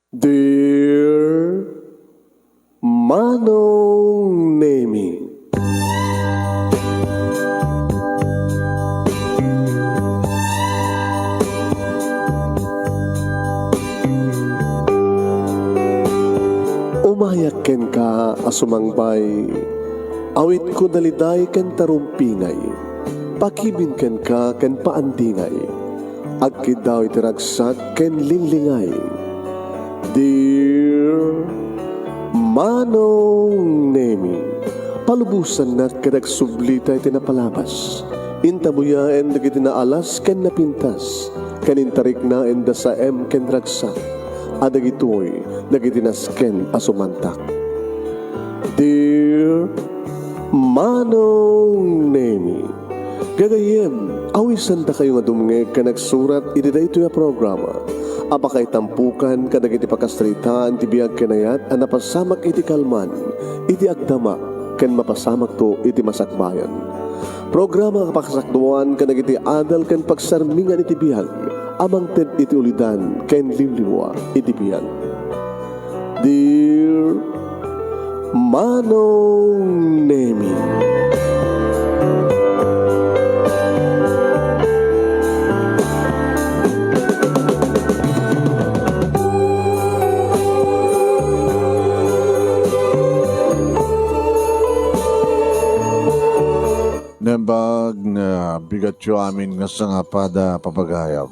Dear Manong Nemi, umayak ken ka asumangbay, awit ko daliday ken tarumpingay, pakibin ken ka ken paandingay, agkid daw itiragsak ken linlingay. Dear Manong Nemi, palubusan na kadagsublita iti napalabas. Intabuyaen dagiti na alas ken napintas, kanintarik na enda sa ken ragsak, adagitoy dagiti nasken asumantak. Dear Manong Nemi, gagayem, awisan ta kayo nga dumngeg ka nagsurat iti daytoy a programa. Apakay tampukan kadagiti pakastritaan ti biag kenayat a napasamak iti kalman, iti agdama ken mapasamak to iti masakbayan. Programa kapakasakduan kadagiti adal ken pagsarmingan iti biag, amang ted iti ulidan ken limlimwa iti biag. Dear Manong Nemi, nembag na bigat yo amin nga sangapada papagayam.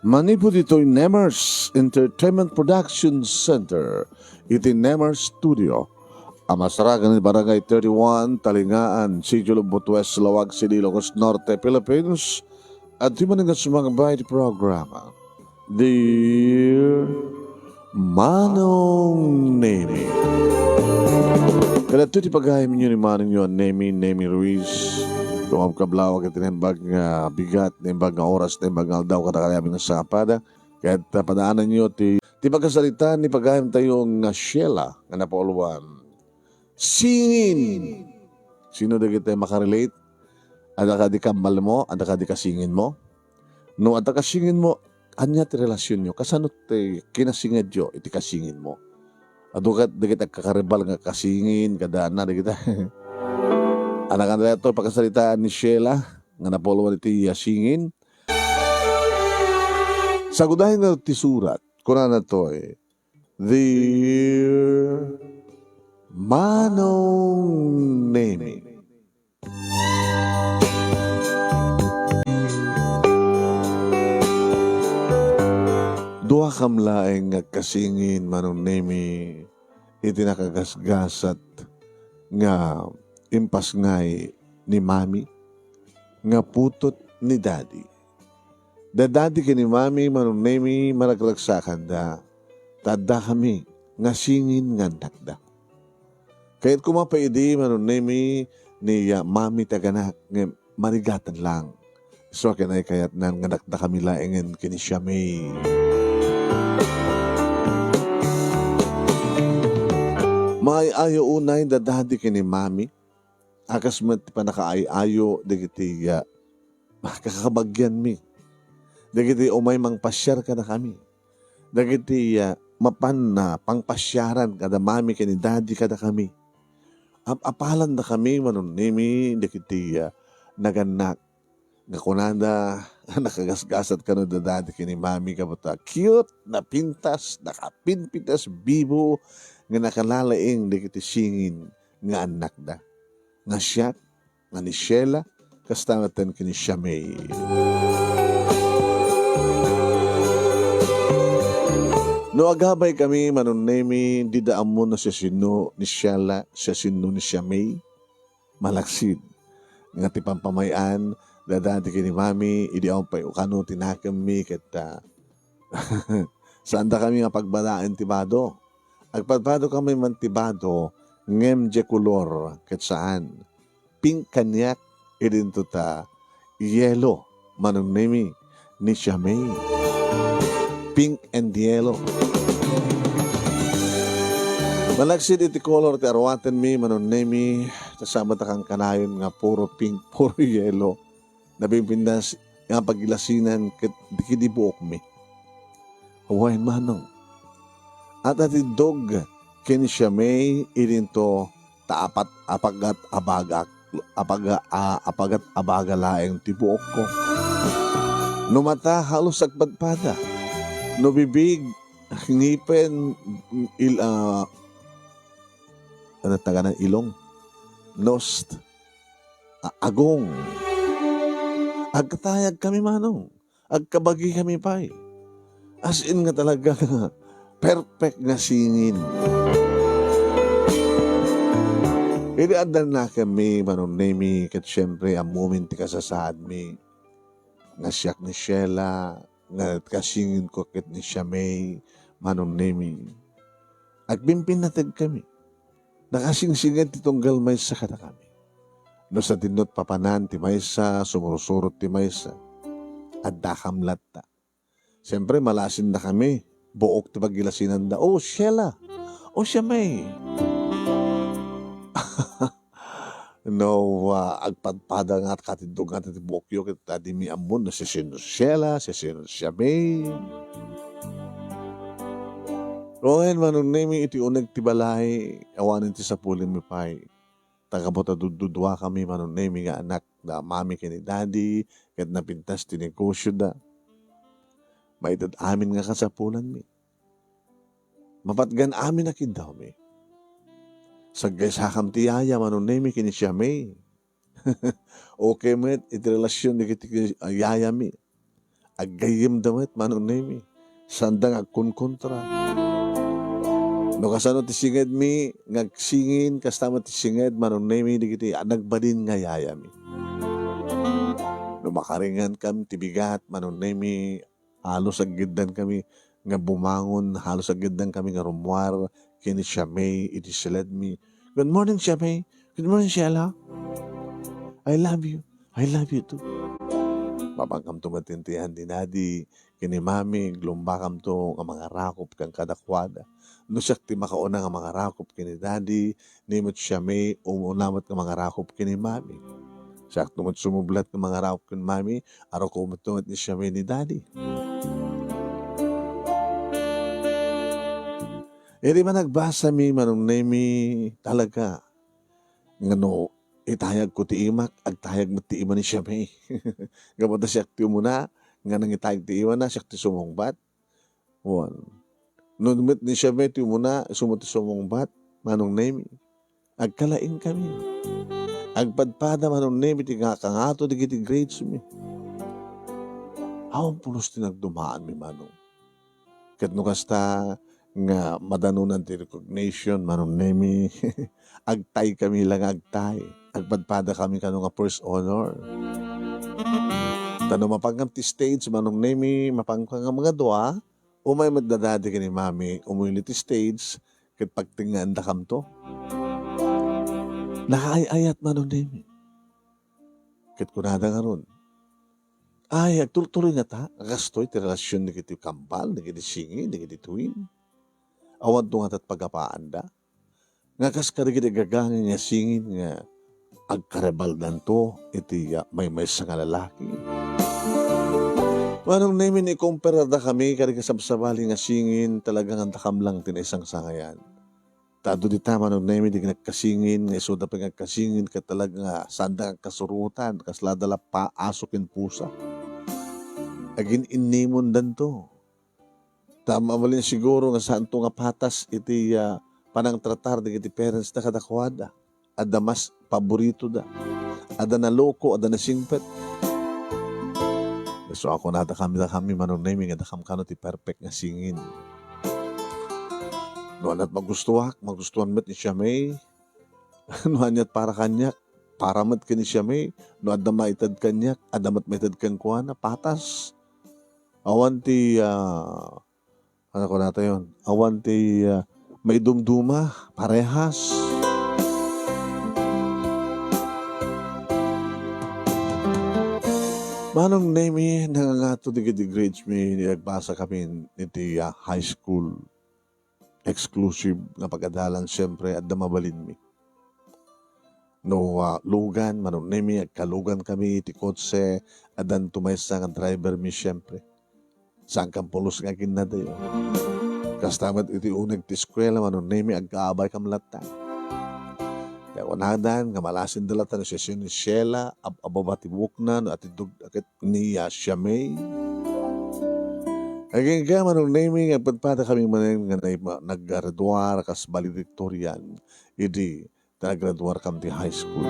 Manipod ito'y Nemers Entertainment Production Center, iti Nemers Studio. Amasaragan ni Barangay 31, Talingaan, Siglo West, Lawag City, Ilocos Norte, Philippines. At di man nga sumangabay di programa. Dear Manong Nemi, kaya ito ti pagayam nyo ni Manong nyo, Nemi Ruiz. Kumam kablaw at tinembag nga bigat, tinembag nga oras, tinembag nga aldaw kada kayaming nga sangapada. Kaya padaanan nyo ti pagkasalita ni pagayam tayo nga Sheila nga napauluan. Singin! Sino da kita makarelate? Ada ka di kambal mo? Ada ka di kasingin mo? No, ada kasingin mo, anya ti relasyon nyo? Kasano ti kinasingid nyo, iti kasingin mo? Adukat di kita kakaribal nga kasingin, kadana di kita. Anak na ito, pagkasalitaan ni Sheila, nga napuluan iti singin. Sagudahin na iti surat, kuna na ito Dear Manong Nemi, duha kamlaeng nga kasingin Manong Nemi, iti nakagasgasat nga impas ngay ni Mami, nga putot ni Daddy. Da Daddy ka ni Mami, Manong Nemi, malagragsakan da, tada kami, nga singin nga nakda. Kahit kumapaidi, Manong Nemi, ni Mami taganak, nga marigatan lang. So, kanay kayat nan nga nakda kami laengen kini siya may. Maayayo unay da Daddy ka ni Mami, akas man pa nakaayayo, dagiti kakabagyan mi. Dagiti umay mang pasyar ka na kami. Dagiti mapan na pangpasyaran kada Mami ka ni Daddy ka na kami. Apalan na kami, Manong Nemi, dagiti naganak. Nga kunanda, nakagasgasat ka no da Daddy ka ni Mami ka bata. Cute, na pintas, nakapinpitas, bibo, nga nakalalaing dagiti singin nga anak da. Nga siya, nga ni Sheila, kastamatan ka ni Shamay. No agabay kami, Manong Nemi, di daan mo na siya sino ni Sheila, siya sino ni Shamay. Malaksid. Nga tipampamayan, dadati ka ni Mami, idi ang pa'y ukano tinakam mi, kata saan da kami nga pagbadaan tibado. Agpadbado kami man tibado, ngem je kulor ket saan pink kanyak idinto ta yellow Manong Nemi ni Shamay, pink and yellow. Malaksid iti color ti arwaten mi Manong Nemi, kasama ta kang kanayon nga puro pink, puro yellow. Nabimpindas nga pagilasinan ket dikidibuok mi. Huwain Manong, At atidog kini siya may irinto taapat apagat abaga laeng tibuok ko. No mata halos agpadpada. No bibig ngipin ano taga ng ilong. Nost agong. Agkatayag kami manong. Agkabagi kami pa'y. As in nga talaga perfect nga singin. Ili adan na kami manong nemi kat syempre ang moment ti kasasaad mi. Nga siyak ni Sheila, nga kasingin ko kit ni Shamay, manong nemi. At bimpinatid kami. Nakasingsingan ti tunggal may sa kada kami. No sa tinot papanan ti maysa, sumurusurot ti maysa. At dakamlat ta. Siyempre malasin na kami. Buok ti pagilasinan da. Oh, Sheila. Oh, Shamay. No, agpadpada nga at katindog nga ti buok yo kita di mi amon na si Sheila, si Shamay. Rohen manong nemi iti unag ti balay, awanin ti sapulin mi pay. Tagabota dududwa kami manong nemi nga anak da mami kini daddy, kat napintas ti negosyo da. Maitad amin nga kasapulan mi. Mapatgan amin na kindaw mi. Saggay sakam ti yaya manong nemi kini siya may. Okay met, iti relasyon ni kiti yaya mi. Aggayim damet manong nemi. Sandang agkunkontra. No kasano ti singed mi, ngagsingin, kastama ti singed, manong nemi, di kiti nagbalin nga yaya mi. No makaringan kami, tibigat, manong nemi, halos agiddan kami, nga bumangon, halos agiddan kami nga rumwar, kini Shamay, iti siled mi. Good morning, Shamay. Good morning, Sheila. I love you. I love you too. Mapangkam tumatintihan din nadi, kini mami, glumbakam to, nga mga rakop kang kadakwada. No siyak ti makauna nga mga rakop kini daddy, nimot siya may umunamat nga mga rakop kini mami. Siyak tumot sumublat nga mga rakop kini mami, araw ko umutumat ni siya may ni daddy. Iri man nagbasa mi manong nemi talaga. Nga no, itayag ko ti imak, agtayag mo ti ima ni siya may. Gamata siyak ti umuna, nga nang itayag ti iwa na, siyak ti sumungbat. One. Nunumit ni siya ti umuna, sumuti sumungbat, manong nemi. Agkalain kami. Agpadpada manong nemi, ti nga kangato, di kiti grades mi. Awang pulos ti nagdumaan mi manong. Kat no kasta, nga madanunan ti recognition, manong nemi. Agtay kami lang agtay. Agpadpada kami kano nga first honor. Tano mapangam ti stage, manong nemi, mapangkang mga dua, umay magdadadi ka ni mami, umulit ti stage, kat pagtingaan da kam to. Nakaayayat manong nemi. Kat kunada nga ron. Ay, agtuloy nga ta, agastoy ti relasyon ni kiti kambal, ni kiti singi, ni kiti tuwin. Awan to nga tat pagapaan da. Nga kas karigid gagangin nga singin nga agkarebaldan to, iti may sa nga lalaki. Manong namin i-compare da kami, karikasabsabali nga singin, talagang ang takam lang tinisang sangayan. Tado di tama nung namin di nagkasingin, nga iso da pa nagkasingin ka talaga sandang kasurutan, kasladala pa asukin pusa. Agin inimon dan to. Tama malin siguro nga saan to nga patas iti panang tratar di iti parents na kadakwada. Ada mas paborito da. Ada na loko, ada na singpet. So ako nata kami manong naming nga dakam kano ti perfect nga singin. Noon at magustuhan met ni siya may. Noon at para kanyak, para met ka ni siya may. No at maitad kanyak, adamat maitad kang kuwana, patas. Awan ti, ano ko nato yun? Awan ti may dumduma, parehas. Manong name nangangato di grades mi nagbasa kami niti high school exclusive na pagadalan siyempre at damabalin mi. No lugan, manong name kalugan kami iti kotse adan tumaysa nga driver mi siyempre. Saan kang pulos nga kinadayo. Kastamat iti unag ti eskwela manon nemi agkaabay kam latan. Kaya wanadan nga malasin dalatan siya si Sheila ababa ti buknan at idug akit niya siya may. Aging ka manon nemi nga pagpata kami manen nga naggraduar kas valedictorian. Idi naggraduar kam ti high school.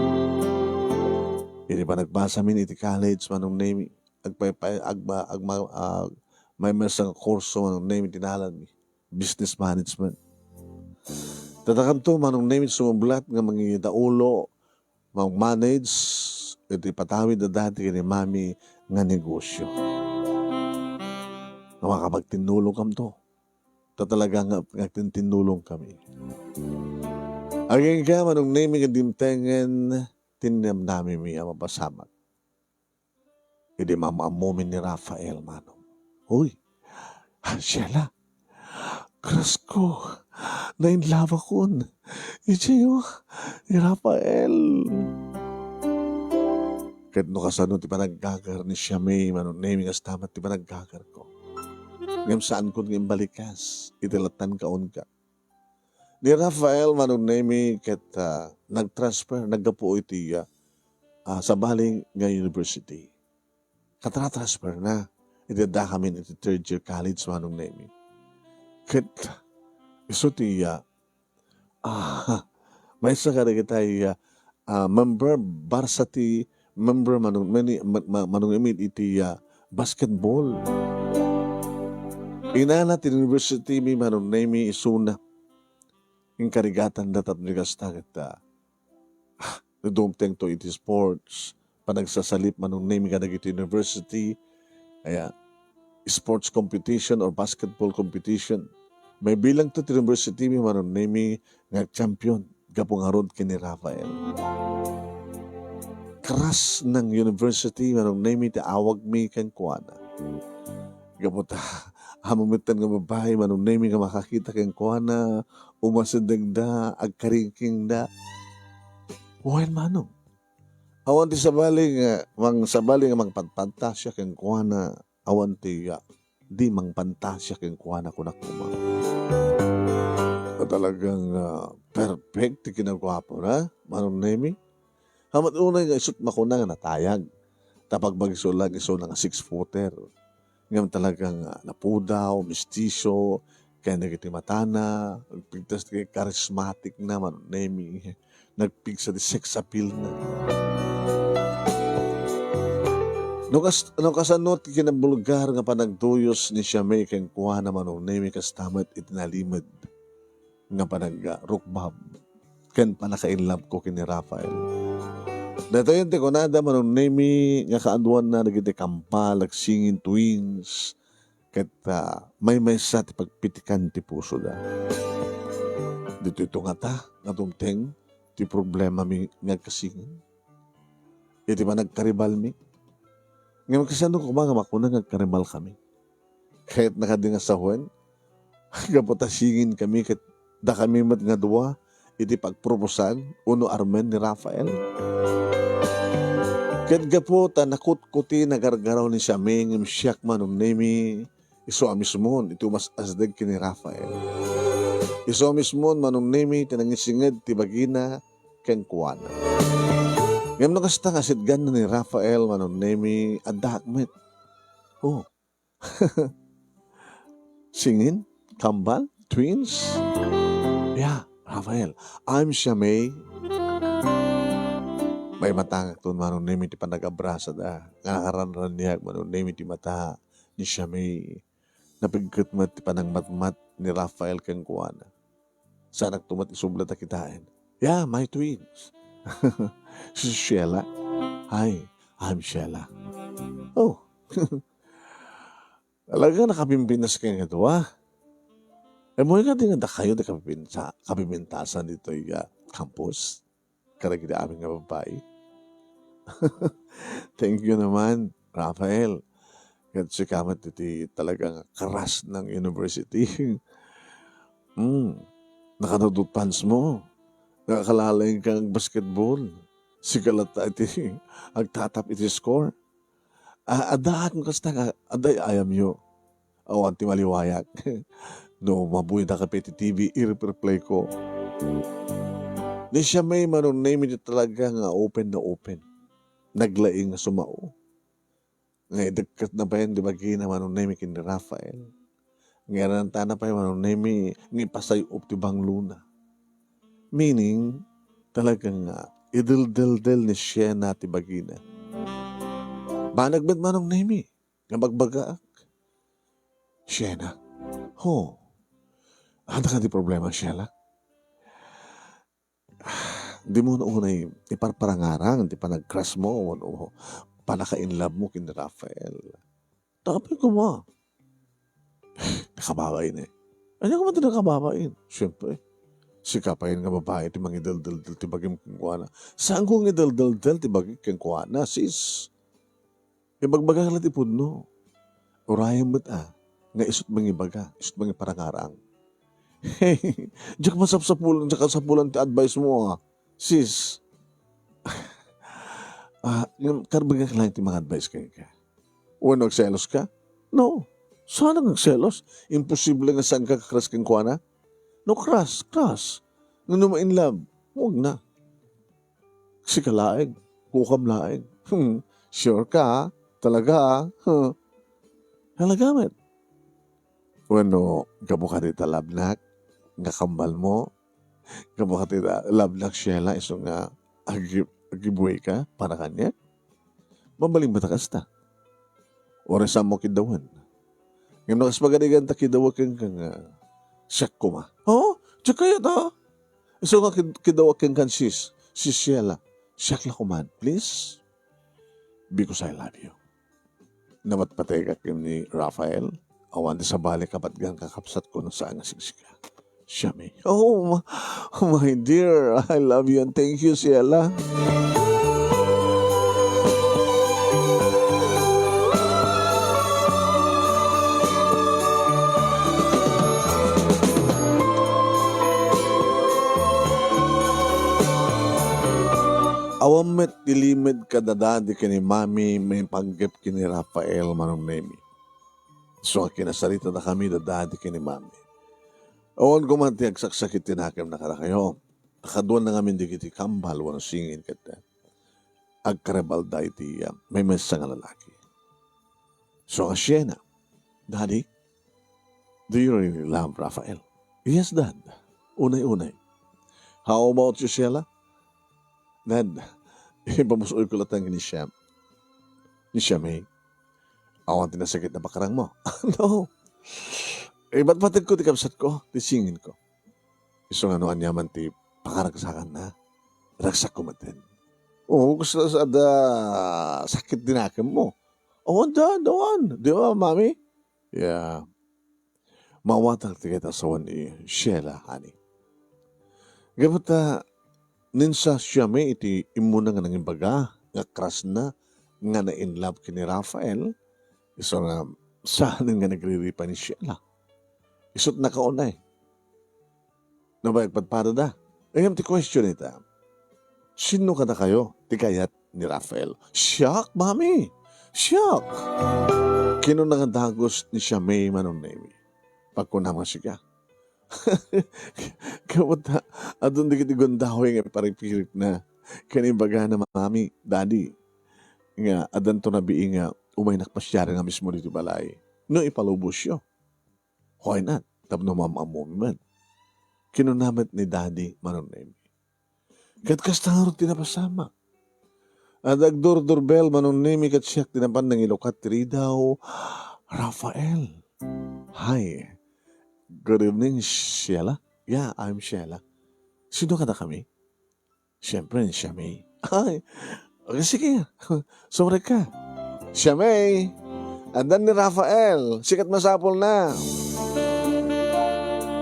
Idi pa nagbasa min iti college manon nemi may masang kurso manon nemi tinalan mi. Business management. Tatakam to manong name sumublat nga mga daulo mag-manage iti patawid na dati kini mami nga negosyo. Nga makapagtinulong kam to. Talaga nga tinulong kami. Aging ka manong name nga dimtengen tinam namin mi ang mapasamak. Hindi mamaamumin ni Rafael manong. Uy, Sheila, Kras ko, nainlava kon. Ichiyo, ni Rafael. Kahit no kasano, ti panaggagar ni Siyamay, manon naming as tamat, ti panaggagar ko. Ngam saan ko ngam balikas, itilatan kaon ka. Ni Rafael, manon naming, kahit nag-transfer, naggapo iti sa baling nga university. Katra-transfer na. Itida kami iti third year college, manong naming. Ket iso tiya may isa ka kita member varsity member manong imit iti basketball. Inana ti university mi manong nami isuna yung karigatan datat ni kasta kita dumteng to iti sports panagsasalip manong nami kadag iti university kaya sports competition or basketball competition. May bilang to university mi manon nami nga champion gapong harod kini Rafael. Kras ng university manon nami ti awag mi ken kuana. Gaputa hamumitan nga babae manon nami nga makakita ken kuana umasideg da agkaringking da. Wen manong. Awan ti sabali nga magpantasya ken kuana awan ti di mangpantasya ken kuana kunak kumang. Talagang perfect ti kinagwapo na manong nemi. Hamat unay nga isut makuna nga natayag. Tapag magisulag iso nga 6-footer. Ngam talagang napudaw, mistisyo, kaya nagiti matana, nagpigtas ti charismatic na manong nemi. Nagpigsa di sex appeal na. Nung kasanot kinabulgar nga panagduyos ni Siyamay ken kuana manong nemi kastamat itinalimod nga panag-rukbab ken panaka-inlove ko kini Rafael. Dato yun ti kunada manong nemi nga kaaduan na nagiti kampal agsingin twins ket may sa ti pagpitikan ti puso da. Dito ito nga ta nga tumteng ti problema mi nga kasingin. Iti pa nagkaribal mi. Ngayon kasi ano ko ba nga makuna nagkaribal kami. Kahit nakadinga sa huwan, kaputasingin kami kahit da kami mat nga duwa, iti pagproposan, uno armen ni Rafael. Kahit gapo ta nakutkuti nagargaraw ni Siyamay, ngim siyak manong nemi, iso amismon, ito mas asdeg kini Rafael. Iso amismon manong nemi, tinangisinged ti bagina, ken kuana. Ngayon na kasta nga sitgan na ni Rafael manon nemi adakmet. Oh. Singin? Kambal? Twins? Yeah, Rafael. I'm Siyamay. May matangak to manon nemi ti panag-abrasa da. Ngakaran-ran niya manon nemi ti mata ni Siyamay. Napigkot mat ti panang-matmat ni Rafael kang kuwana. Sa nagtumat isublat na kitain. Yeah, my twins. Si Sheila. Hi, I'm Sheila. Oh. Talaga nakapimpinas kayo nga doa. Mo nga din nga kayo na kapipintasan dito yung campus. Karagin na aming nga babae. Thank you naman, Rafael. Kasi kamat iti talagang karas ng university. Nakanudot pants mo. Nakakalalay kang basketball. Sigalata iti agtatap iti score. Adaan ko kasta nga, aday ayam yo. Awan ti maliwayak. No, mabuhay na kapiti TV, i-replay ko. Ni siya may manunay mi talaga nga open na open. Naglaing nga sumao. Nga idagkat na ba yan, di ba gina manunay mi kin Rafael. Nga nanta na pa yung manunay mi ngipasay up ti bang luna. Meaning, talagang idil-dil-dil ni siya na ti bagina. Banagbet manunay mi, nga magbagaak. Siya na. Ho, ano ka di problema siya la? Di mo na unay iparparangarang, di pa nag-crush mo, o panaka-in love mo kin Rafael. Tapos ko mo. Nakababain eh. Ano ka mo ito nakababain? Siyempre, sikapain nga babae, ti mga idal-dal-dal, ti bagim kengkuana. Saan kong idal-dal-dal, ti bagim kengkuana, sis? Ibagbaga ka lang ti pudno. Urayan mo't nga isut mga ibaga, isut mga parangarang. Hey, diyak masapsapulan, diyak sapulan ti advice mo sis. Karbaga ka lang ti mga advice kayo ka. O nagselos ka? No. Sana nagselos? Imposible nga saan ka kakras kang kuwana? No, crush. Nga in love, huwag na. Kasi kalaig, kukam laig. Sure ka, talaga. Halagamit. Bueno, kabuka dita labnak, nga kambal mo, kabuka dita labnak siya lang, iso nga agibuhay ka para kanya. Mabaling batakas ta. Oras mo kidawan. Nga nakas magadigan ta kidawa kang siyak ko ma. Oh, siyak kaya ta. Iso nga kidawa kang sis Sheila. Siyak lang kuman, please. Because I love you. Namat patay ka ni Rafael. Awan di sa balik kapat gang kakapsat ko na saan nga sigsika. Siya may, oh my dear, I love you and thank you, Sheila. Awam met dilimid kadadadi kini mami may panggap kini Rafael manong nemi. So kinasarita na kami dadadi kini mami. Awan ko man tiyag saksakit tinakam na kara kayo. Nakaduan na ngamin di kiti kambal wano singin kata. Agkarabal da iti may mesa nga lalaki. So siya na, Daddy, do you really love Rafael? Yes, Dad. Unay-unay. How about you, Sheila? Dad, ipamusoy ko latang ni Siyam. Ni Siyamay. Awan tinasakit na bakarang mo. No. Ba't patag ko ti kapsat ko? Ti singin ko. Iso nga no anyaman ti pakaragsakan na. Ragsak ko matin. Oo, gusto sa sakit din akin mo. Awan dawan. Di ba, mami? Yeah. Mawatag ti kita sa ni Sheila, honey. Gabot ninsa siya may iti imuna nga nanging baga, nga crush na, nga na in love kini Rafael, iso nga saan nga nagriripa ni Sheila. Isot na kaunay. Nabayagpadpada da. Ayam ti question ita. Sino ka na kayo? Ti kayat ni Rafael. Shock, mami! Shock! Kino nga dagos ni siya may manunemi. Pagkunama siya. Kamuta, adun di kiti gondahoy nga paripirit na kanibaga na mami, daddy. Nga, adan to na bii nga umay nakpasyara nga mismo dito balay. No ipalubos siya. Why not? Tapno mamamomi man. Kinunamat ni daddy manunemi. Katkas tangarot tinapasama. Adagdur-durbel manunemi kat siyak tinapan ng ilokat tiri daw. Rafael. Hi. Good evening, Sheila. Yeah, I'm Sheila. Sino ka na kami? Siyempre, siya may. Ay, okay, sige. Sorry ka. Siya may. Andan ni Rafael. Sikat masapol na.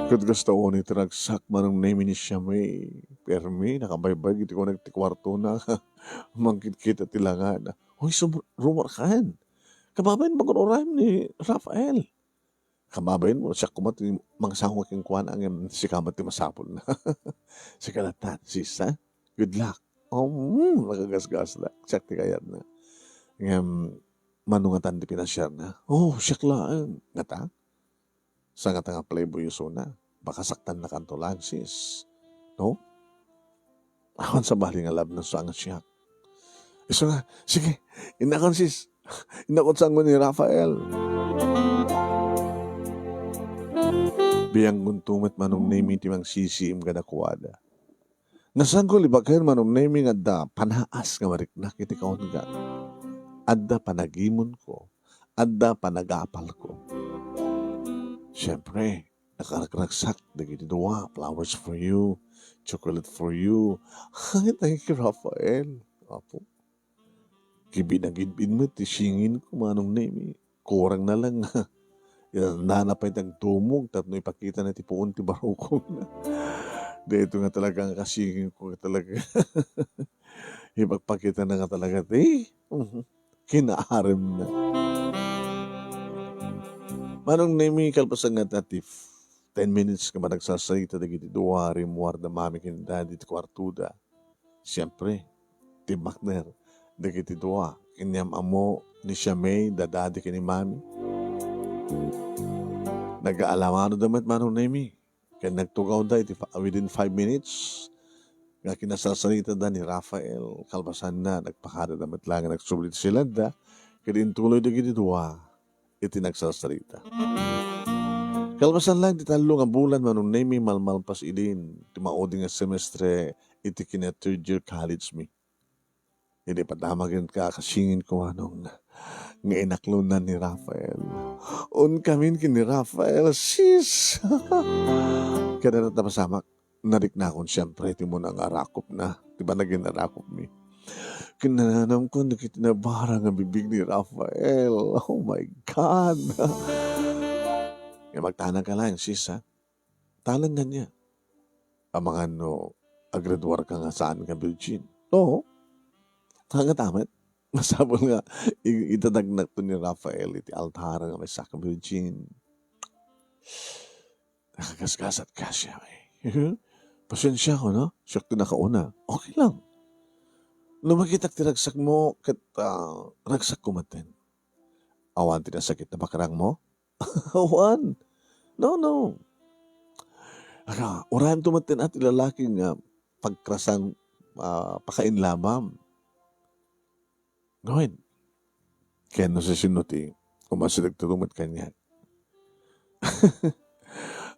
Kud gusto ko ni Tragsak manong name ni siya may. Permi, nakabaybay. Iti ko nagtikwarto na. Mangkit-kita tilangan. Uy, rumor kan. Kababayin mag-uram ni Rafael. Kamabayin mo, siya kumat mga sangwa king kuwan ang si kamat ti masapol na. Si kalatan, sis, ha? Good luck. Nakagasgas na. Siya ti kayat na. Manungatan di pinasyar na. Oh, siya klaan. Ngata? Sa nga nga playboy na. Baka saktan na kanto lang sis. No? Awan sa bali nga lab na sa nga siya. Iso nga, sige, inakon sis. Inakon sa ni Rafael. Biyang guntumet manong name iti mang sisiim ka na kuwada. Nasanggol ibagay manong name nga da panaas nga mariknak iti kaon ka. Adda panagimon ko. Adda panagapal ko. Siyempre, nakaragraksak dagiti dua, flowers for you, chocolate for you. Ay, thank you, Rafael. Apo. Kibinagidbin mo, tisingin ko manong name. Kurang na lang. Nanapay tang tumog, tatno ipakita na tipuon ti barukong na. Dito nga talaga ang kasingin ko talaga. Ipagpakita na nga talaga. Kinaaram na. Manong name kalpasan nga tatif. 10 minutes ka ba nagsasalita dagiti duwa, rimuar da mami kinda diti kwartuda. Siyempre, tibak na dagiti duwa. Kinyam amo ni siya may dadadi kini mami. Nag-aalamano damat manong name. Kaya nagtugaw da iti within 5 minutes. Nga kinasasalita da ni Rafael. Kalpasan na, nagpakada damat lang nagsulit sila da. Kaya tuloy dagiti duwa. Iti nagsasalita. Kalpasan lang, titalo nga bulan manong name malmalpas ilin. Timaodi nga semestre, iti kina 3rd year college me. Hindi patamagin ka, kasingin ko anong nga inaklunan ni Rafael. Un kamin kini Rafael, sis. Kada natapasamak, narik na akong siyempre, ti mo nang arakop na. Diba naging arakop mi? Kinanam ko, nakitinabara nga bibig ni Rafael. Oh my God. Kaya magtanang ka lang, sis, ha? Talang nga niya. Ang mga agradwar ka nga saan ka, Virgin. Oo. Nga tamat. Masabol nga, itadagnak to ni Rafael, iti altara nga may saka, Virgin. Nakagasgasat ka siya, eh. Pasensya ko, no? Siya ko nakauna. Okay lang. Lumakitak ti ragsak mo, kat ragsak kumaten. Awan ti na sakit na bakarang mo? Awan. No. Urahan tumaten at ilalaking pagkrasang pakainlamam. Gawin. Kaya no sa sinuti, kumasidag tutumat kanya.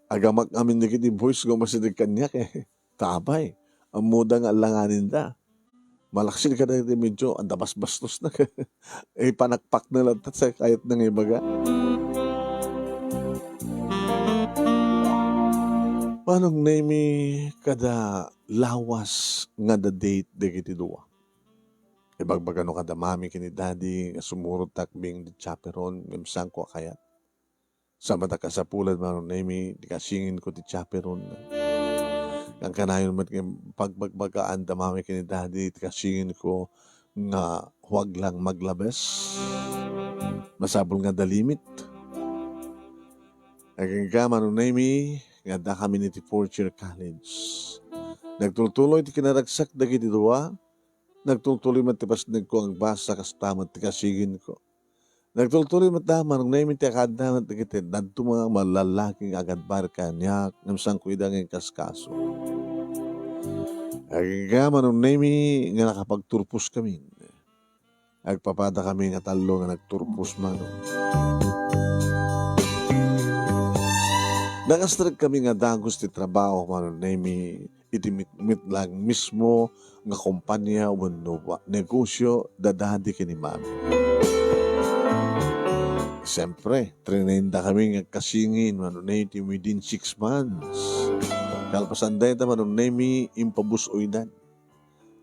Agamak amin na kiti boys kumasidag kanya kay tabay. Ang muda nga alanganin da. Malaksin ka na medyo ang dabas-bastos na. Panakpak na lang sa kahit nang ibaga. Panong name kada lawas nga da date de kiti duwa. Ibagbagano kada mami kini daddy nga sumurot takbing di chaperon ngimsang ko kayat. Sama ta kasapulan manong name di kasingin ko di chaperon. Ang kanayon mat pagbagbagaan da mami kini daddy di kasingin ko nga huwag lang maglabes. Masabol nga da limit. Aging ka manong name nga da kami ni 4th year college. Nagtultuloy ti kinaragsak dagiti duwa. Nagtultuloy matipas ko ang basa kastamat ti kasigin ko. Nagtultuloy mataman ng namin ti akadamat dagiti dadto mga malalaking agad barka niya namsang ko idang ang kaskaso. Agagaman ng namin nga nakapagturpos kami. Agpapada kami nga talo nga nagturpos man. Nakastrag kami nga dagos ti trabaho man nami itimit lang mismo nga kompanya wenno negosyo dadadi kini mami. Siyempre, trinenda kami nga kasingin man iti within 6 months. Kalpasan dahil man nami impabusoy dan.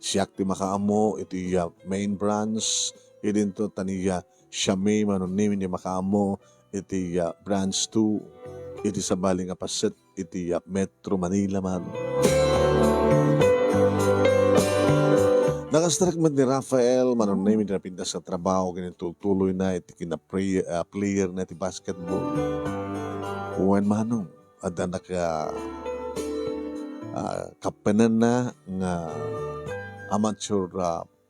Siyak ti makaamo iti main branch idinto taniya siya may man nami ni makaamo iti branch 2. Iti sa baling apaset, iti Metro Manila man. Nakastrek man ni Rafael, manon na yung pinapindas sa trabaho, ganituloy na, iti player na iti basketball. Uwan manong, ada naka kapanan na nga amateur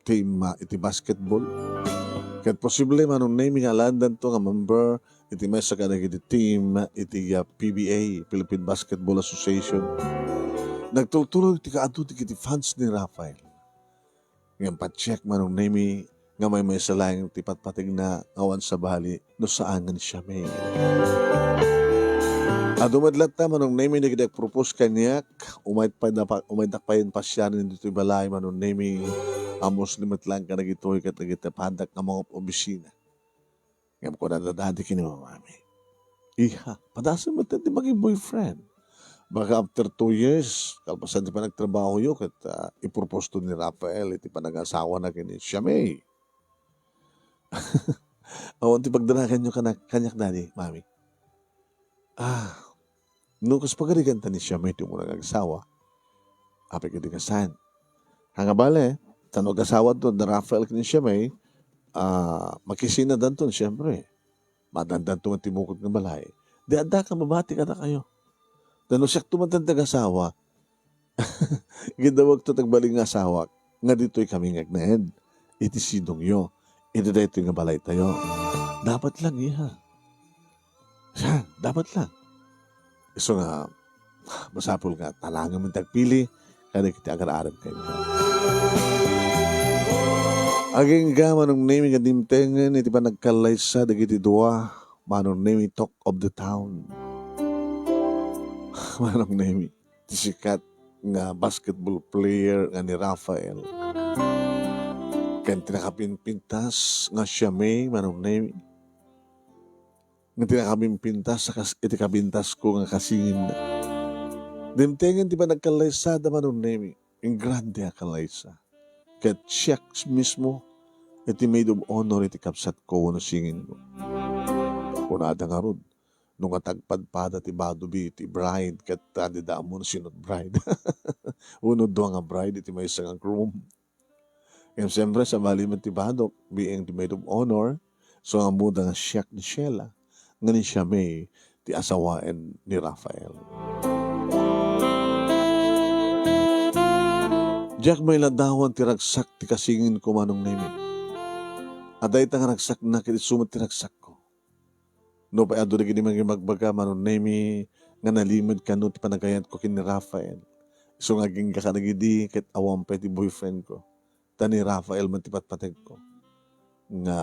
team iti basketball. Ket posible manong name nga landan to nga member iti may sa kanang iti team iti PBA, Philippine Basketball Association. Nagtultuloy ti kaadto ti kiti fans ni Rafael. Ngayon pa-check manong name nga may salayang ti patpatig na awan sa bali no saan nga siya may. Adumadlat ta manong name ni kidak propose kanyak umay dakpayin pa siya dito balay manong name amos limat lang ka nagitoy kat nagitapadak nga mga opisina. Ngayon ko na dadadi kini mamami. Iha, padasan mo ti maging boyfriend. Baka after 2 years, kalpasan di pa nagtrabaho yun kat ipropose to ni Rafael, iti pa nag-asawa na kini siya may. Awan ti pagdanakan nyo kanyak dadi, mami. Nukas pagarigan ta ni siya may iti mo nag-asawa. Api ka di kasan. Hanga bale, tanog asawa to na Rafael kini siya may, makisina dan to, siyempre. Madandan to ang timukot ng balay. Di anda ka, mabati ka na kayo. Dano siya tumantang asawa, gidawag to tagbaling nga asawa, nga dito'y kami ngagnaed. Iti sidong yo, iti dito nga balay tayo. Dapat lang iha. Siya, dapat lang. So nga, masapol nga, talangan mo tagpili, kada kita agar-arab kayo. Aging gaman ng naming nga dimtengan, iti pa nagkalay sa dagiti dua, manong naming talk of the town. Manong naming sikat nga basketball player nga ni Rafael. Kan tinakapinpintas nga siya may manong naming. Nga tinakapinpintas sa iti kabintas ko nga kasingin na. Dimtengan di ba nagkalay sa da manong naming. Ang grande akalaysa. Kat siya mismo iti maid of honor iti kapsat ko no singin ko. Kunada nga rod. Nung atagpadpada ti badubi iti bride kat tandida mo sinot bride. Unod doang nga bride iti may isang groom. Ngayon siyempre sa bali man ti badok being the maid of honor so ang muda nga siyak ni Sheila nganin siya may ti asawaen ni Rafael. Jack may ladawan ti ragsak ti kasingin ko manong namin. Aday ta nga ragsak na kiti sumat ti ragsak ko. No pa ado na gini magbaga manon nemi nga nalimod ka no ti panagayat ko kini Rafael. So nga ging kakanagidi ket awam pa ti boyfriend ko. Tani Rafael man ti patpateg ko. Nga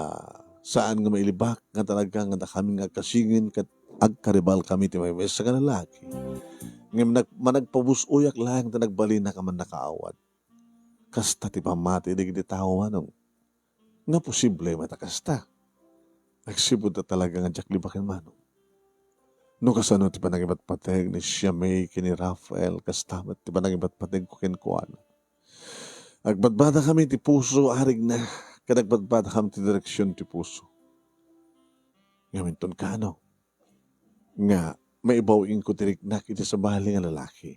saan nga mailibak nga talaga nga kaming agkasingin ket agkaribal kami ti may sa lalaki. Ngem managpabusuyak lang ta nagbali na ka man nakaawat. Kasta ti pamati digiti tao anong nga posible matakasta. Nagsibod na talaga nga Jack libakin manong. No kasano ti panagibat pateg ni siya may kini Rafael kastamat ti panagibat pateg ko kinkuan. Agbadbada kami ti puso arig na kadagbadbada kami ti direksyon ti puso. Ngaminton ka ano? Nga maibawin ko tiriknak iti sa bahali nga lalaki.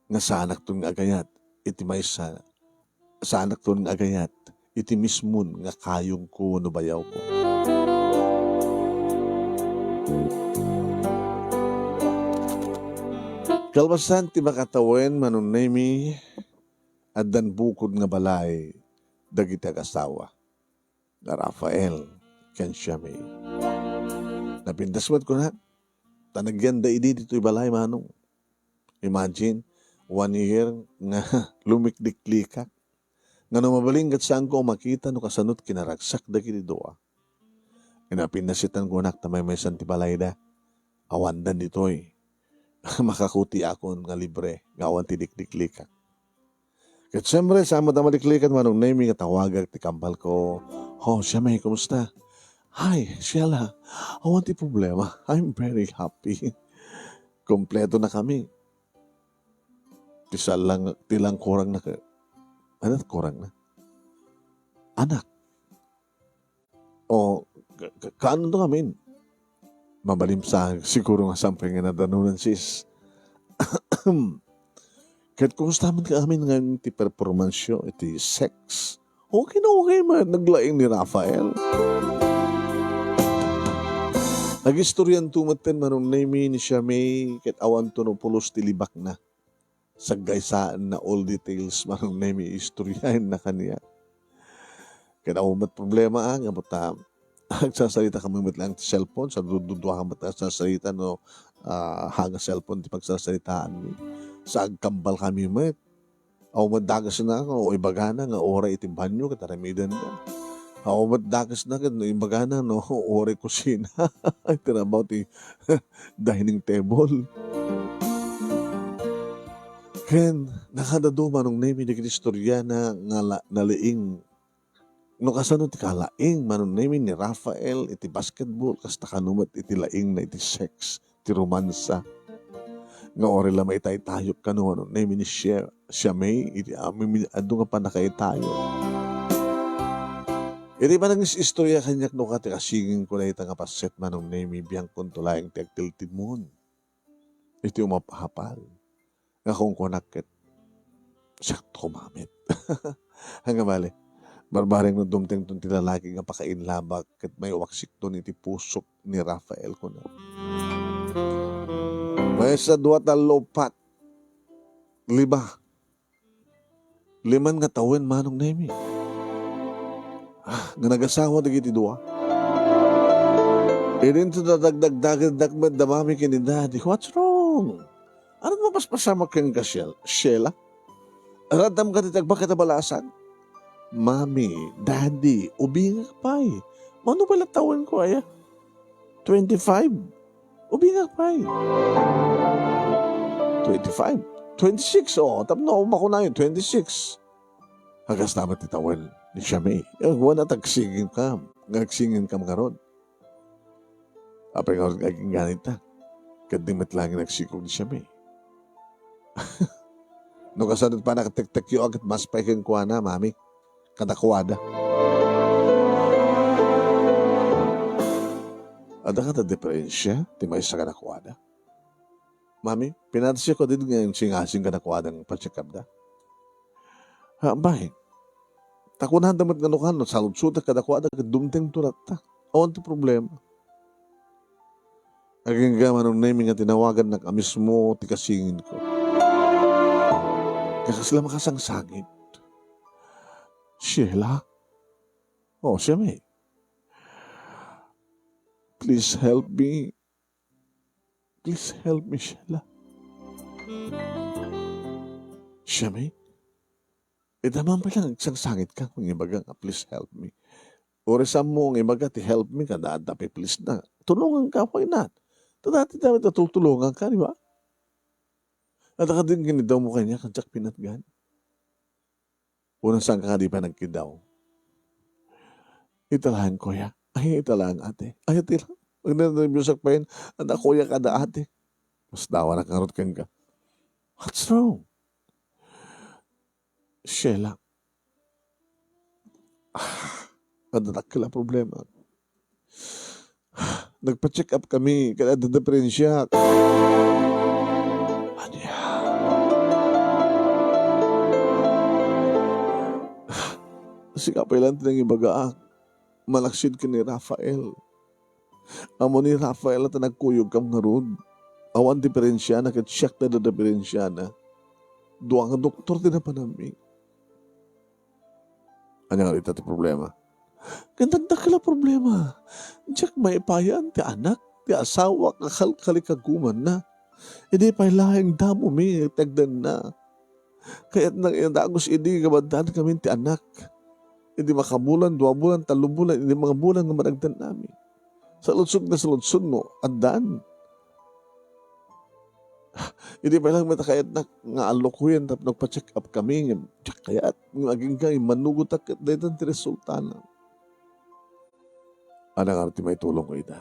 Nga sa anak to nga agayat iti may sa anak to nga agayat iti mismon nga kayong ko no bayaw ko. Kalbasan ti makatawen manon nemi addan bukod nga balay dagiti asawa na Rafael ken siya may. Napindasmat ko na tanagyan da idi dito'y balay manong. Imagine 1 year nga lumikliklikak nga no mabalinggat saan ko makita no kasanot kinaragsak dagiti doa. Pinasitan ko nak tamay may santi balay da. Awandan dito'y makakuti akon nga libre nga awan ti dikliklikan. Kat siyempre sama da maliklikan manong name nga tawagag ti kambal ko. Siya may kumusta? Hi, Sheila. Awan ti problema. I'm very happy. Kompleto na kami. Tilang kurang na ka. Ano kurang na? Anak. Kaano to kami? Mabalim sa siguro nga sampay nga nadanunan sis. Kahit kumusta man ka amin nga iti performance yun, iti sex. Okay man, naglaing ni Rafael. Nag-istoryan tumaten manong name ni siya may kahit awan to no pulos tilibak na. Saggaysaan na all details manong name istoryahin na kaniya. Kaya umat problema ang abuta. Nagsasalita kami mit lang sa cellphone, sa dududwa ka mat nagsasalita no hanga cellphone di pagsasalitaan mi. Sa agkambal kami met. Aw madagas na ako o ibagana nga ora iti banyo kataramidan ka. Aw madagas na kad no ibagana no ora kusina. Ito na about the dining table. Ken nakadaduma nung name ni Kristorya na naliing no kasano ti kalaing manon name ni Rafael iti basketball kasta kanumat iti laing na iti sex ti romansa nga ori lamay tayo kano ano name ni siya may iti amin adu nga panakay tayo iti ba nang istorya kanyak no kati kasiging ko na ita nga paset manong name biyang kuntulaing ti agtiltid mon iti umapahapal nga kung kunakit siya kumamit hanggang bali barbareng no dumteng tong tilalaki nga pakainlabak ket may waksik to iti pusok ni Rafael ko na. May sa duwa talopat, 5. 5 nga tawen manong nemi. Nga nagasawa dagiti duwa. Idin to dagdag damami kini daddy. What's wrong? Ano mo paspasama kang kasyel? Sheila? Radam ka titag bakit balasan? Mami, daddy, ubinga pa eh. Mano pala taon ko aya? 25. Ubinga pa eh. 25. 26, oh. Tapno, umako na yun, 26. Hagas naman titawan ni Shamay. Wala tagsingin ka. Nagsingin ka mga ron. Apay nga rin aging ganita. Kadimit lang nagsikog ni Shamay. No kasanod pa nakatek-tek yung agad mas paikin kuha na, mami. Kadakwada. Ada ka ta diferensya, ti may sa kadakwada. Mami, pinadasya ko din ngayon singasing kadakwadang pacheck-up da. Ha, bahay. Takunahan damat nga nukan, no, salud-suta kadakwada, kadumteng turat ta. Awan ti problema. Aging gaman ng naming nga tinawagan na kamis mo, ti kasingin ko. Kaya sila makasangsangit. Sheila? Oh, siya may. Please help me. Please help me, Sheila. Siya may? Naman pala nagsang-sangit ka kung ibaga nga, please help me. Or sa mo ng ibaga, ti help me ka, dapat please na. Tulungan ka, why not? Dati dapat tutulungan ka, di ba? At din ginidaw mo kanya, kanyak pinatgan. Unang saan ka di pa nagkidaw. Italahan kuya. Ay, italahan ate. Ay, itilang. Pag nananabiusak pa yun, anda kuya ka da ate. Mas dawa na karot kang ka. What's wrong? Sheila. Adadak kila problema. Nagpa-check up kami. Kaya diferensya. Kasi kapay lang tinang ibaga, malaksid ka ni Rafael. Amo ni Rafael at nagkuyog kam nga rod. Awan diferensya na, kat-check na diferensya na. Duwa nga doktor din na pa namin. Ano nga ito problema? Gandang kala problema. Diyak may ipayan, ti anak, ti asawa, kalikaguman na. Hindi pa ilahing damo mi, tagdan na. Kaya't nang inadagos, hindi kabandaan kami ti anak. Hindi makabulan, 2 bulan, 3 bulan, hindi mga bulan na managdan namin. Sa lutsog mo, andan. Hindi pa lang matakayat na nga alokuyan tap nagpa-check up kami. Kaya't maging kayo, manugot at dahil ang resulta na. Anang arti may tulong ko ita.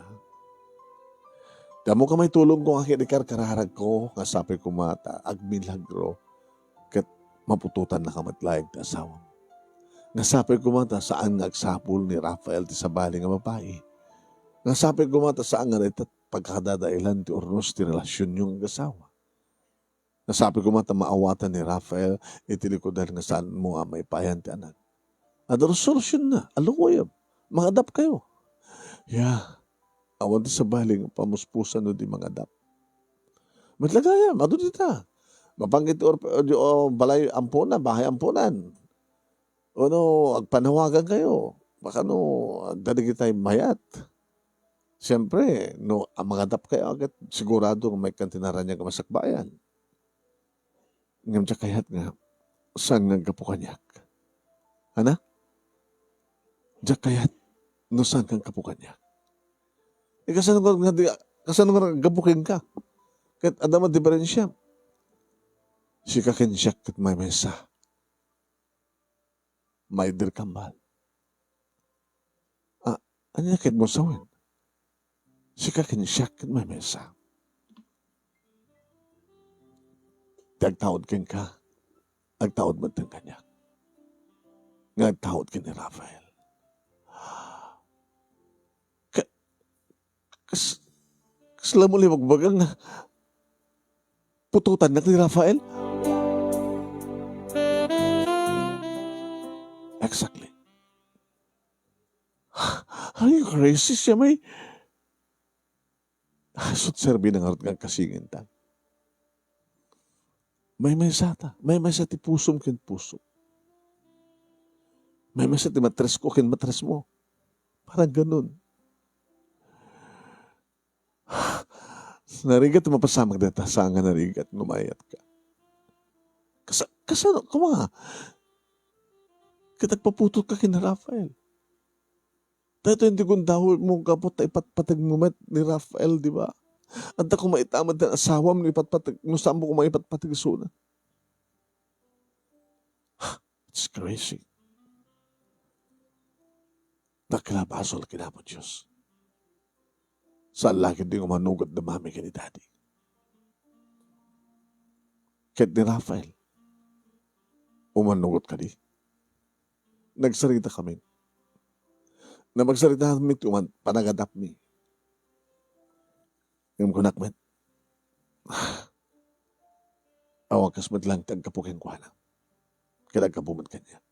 Damo ka may tulong ko, akin ikarkararag ko, nga sabi ko mata, agmilagro, kat mapututan na kamatlayag ta asawa. Nasapay ko mata saan nagsapul ni Rafael ti sabali nga babae. Nasapay ko mata saan nga ito pagkadadailan ti ornos ti relasyon yung asawa. Nasapay ko mata maawatan ni Rafael itilikodan nga saan mo may payan ti anak. Ada solusyon na, alukoy, mga adap kayo. Yeah, awan ti sabali nga pamuspusan no di mga adap. Matlagaya, mado dita. Mapanggit balay ampunan, bahay ampunan. O no, agpanawagan kayo. Baka no, dalig tayo mayat. Siyempre, no, ang mga dap kayo agad, sigurado may kantinaran niya kamasakbayan. Ngam siya kayat nga, saan nga gapo kanyak? Ana? Diya kayat, no saan kang gapo kanyak? Kasano nga gabukin ka? Kahit adama diferensya. Si kakinsyak kat may mesa. May dirkambal. Ano yakit mo sawin? Si kakinsyak kat may mesa. Agtawad kin ka. Agtawad man tang kanya. Nga agtawad kin ni Rafael. Kasla mo li magbagang na pututan na ni Rafael? Exactly. Are you crazy siya may hasot serbi ng harot ng kasingin ta. May sata. May sa ti pusom kin puso. May sa ti matres ko kin matres mo. Parang ganun. Narigat mapasamag data sa nga narigat numayat ka. Kasano, kuma, kitagpaputot ka kina Rafael. Dito hindi kong dahol mo kapot na ipatpatag mo ni Rafael, di ba? At ako maitamad na asawa mo ipatpatag, no saan mo ko maipatpatag suna. It's crazy. Nakilabasol kinamo Diyos. Saan lagi din umanugod na mami ka ni Daddy? Kahit ni Rafael, umanugod ka di. Nagsarita kami. Na magsarita kami, panagadap mi. Yung kunakmet. Awang kasmat lang tagkapukin ko na. Kaya nagkapumat kanya.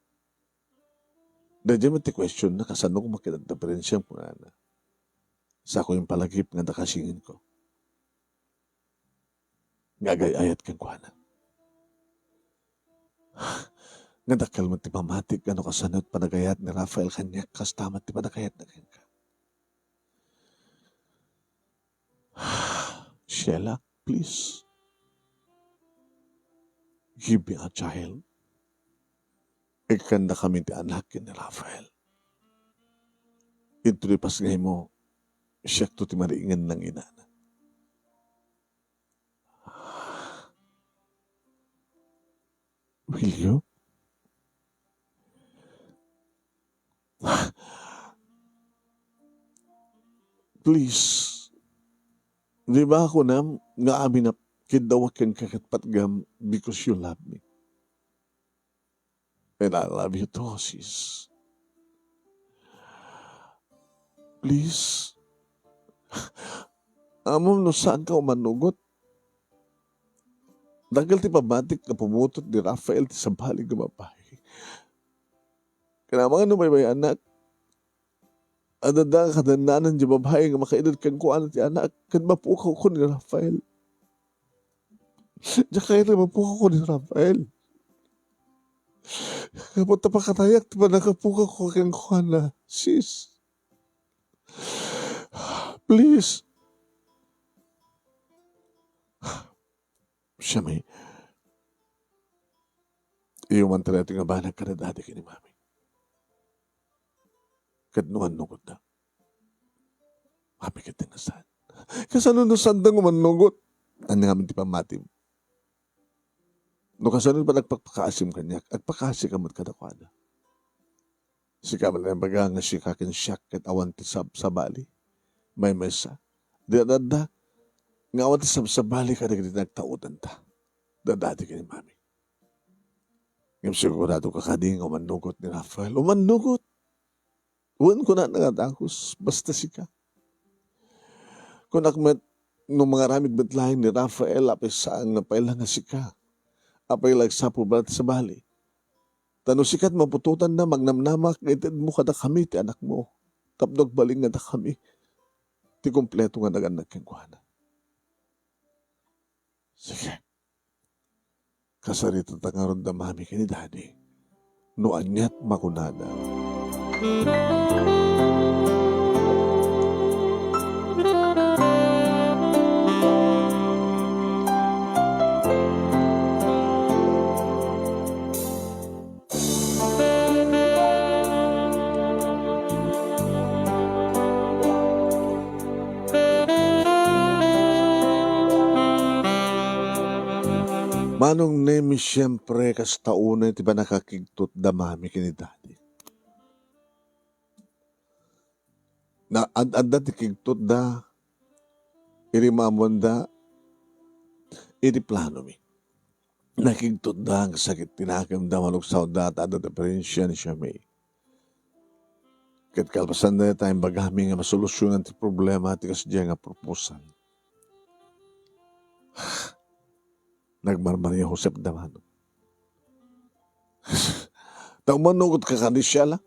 Dadya man ti question na kasano ko makinagdaferensyang po na. Sa ako yung palagip nga nakasingin ko. Ngagay-ayat kang kuhanan. Nga dakal mo ti pamatik ano kasanot panagayat ni Rafael kanyak kas tamat ti panagayat na ka. Sheila, please. Give me a child. Ikanda kami ti anak ni Rafael. Ito pas ngay mo, siya to ti mariingan ng ina. Will you? Please. Di ba ako na nga amin na kidawak kang kakatpatgam because you love me. And I love you too, sis. Please. Amom no saan ka umanugot? Dagal ti pamatik na pumutot ni Rafael ti sa balig ng babae. Kaya mga may anak, adada kadananan di babae nga makainod kang kuan ti anak, kan mapukaw ko ni Rafael. Diya kaya na mapukaw ko ni Rafael. Kapag tapakatayak, di ba nakapukaw ko kang kuan na, sis. Please. Siya may iuman talaga nga banag ka na dati kini mami. Kadnuan nugot na. Mami ka tinasan. Kasano no sandang umanugot? Ano nga ti pamatim? No kasano pa nagpagpakaasim kanya? Agpakasi ka mat kadakwana. Si kamal na baga nga si kakin siyak kat awan ti sa bali. May mesa. Dadada. Nga awan ti sa bali ka na nagtautan ta. Dadati ka ni mami. Ngayon sigurado ka kading umanugot ni Rafael. Umanugot. Uwan ko na nangatangos. Basta sika. Kung akmet nung mga ramid betlahin ni Rafael apay saan nga pailang nga sika. Apay lagsapo balat sa bali. Tano sikat mapututan na magnamnamak ngayon mo kada kami ti anak mo. Tapdog baling nga da kami. Ti kompleto nga nagan nagkengkuhanan. Sige. Kasarita tangaron da mami kini Daddy. no anyat makunada. Manong nemi siyempre kas taunay ti ba nakakigtot da mami kini daddy. Na ad ti kigtot da iri mamon da iri plano mi. Nakigtot da ang sakit tinakam da maluksaw da at ada depression siya may. Kat kalpasan na tayong bagami nga masolusyonan ti problema ti kasdiya nga proposal. Nagmarmar niya Josep Damano. Taumanungot ka siya la.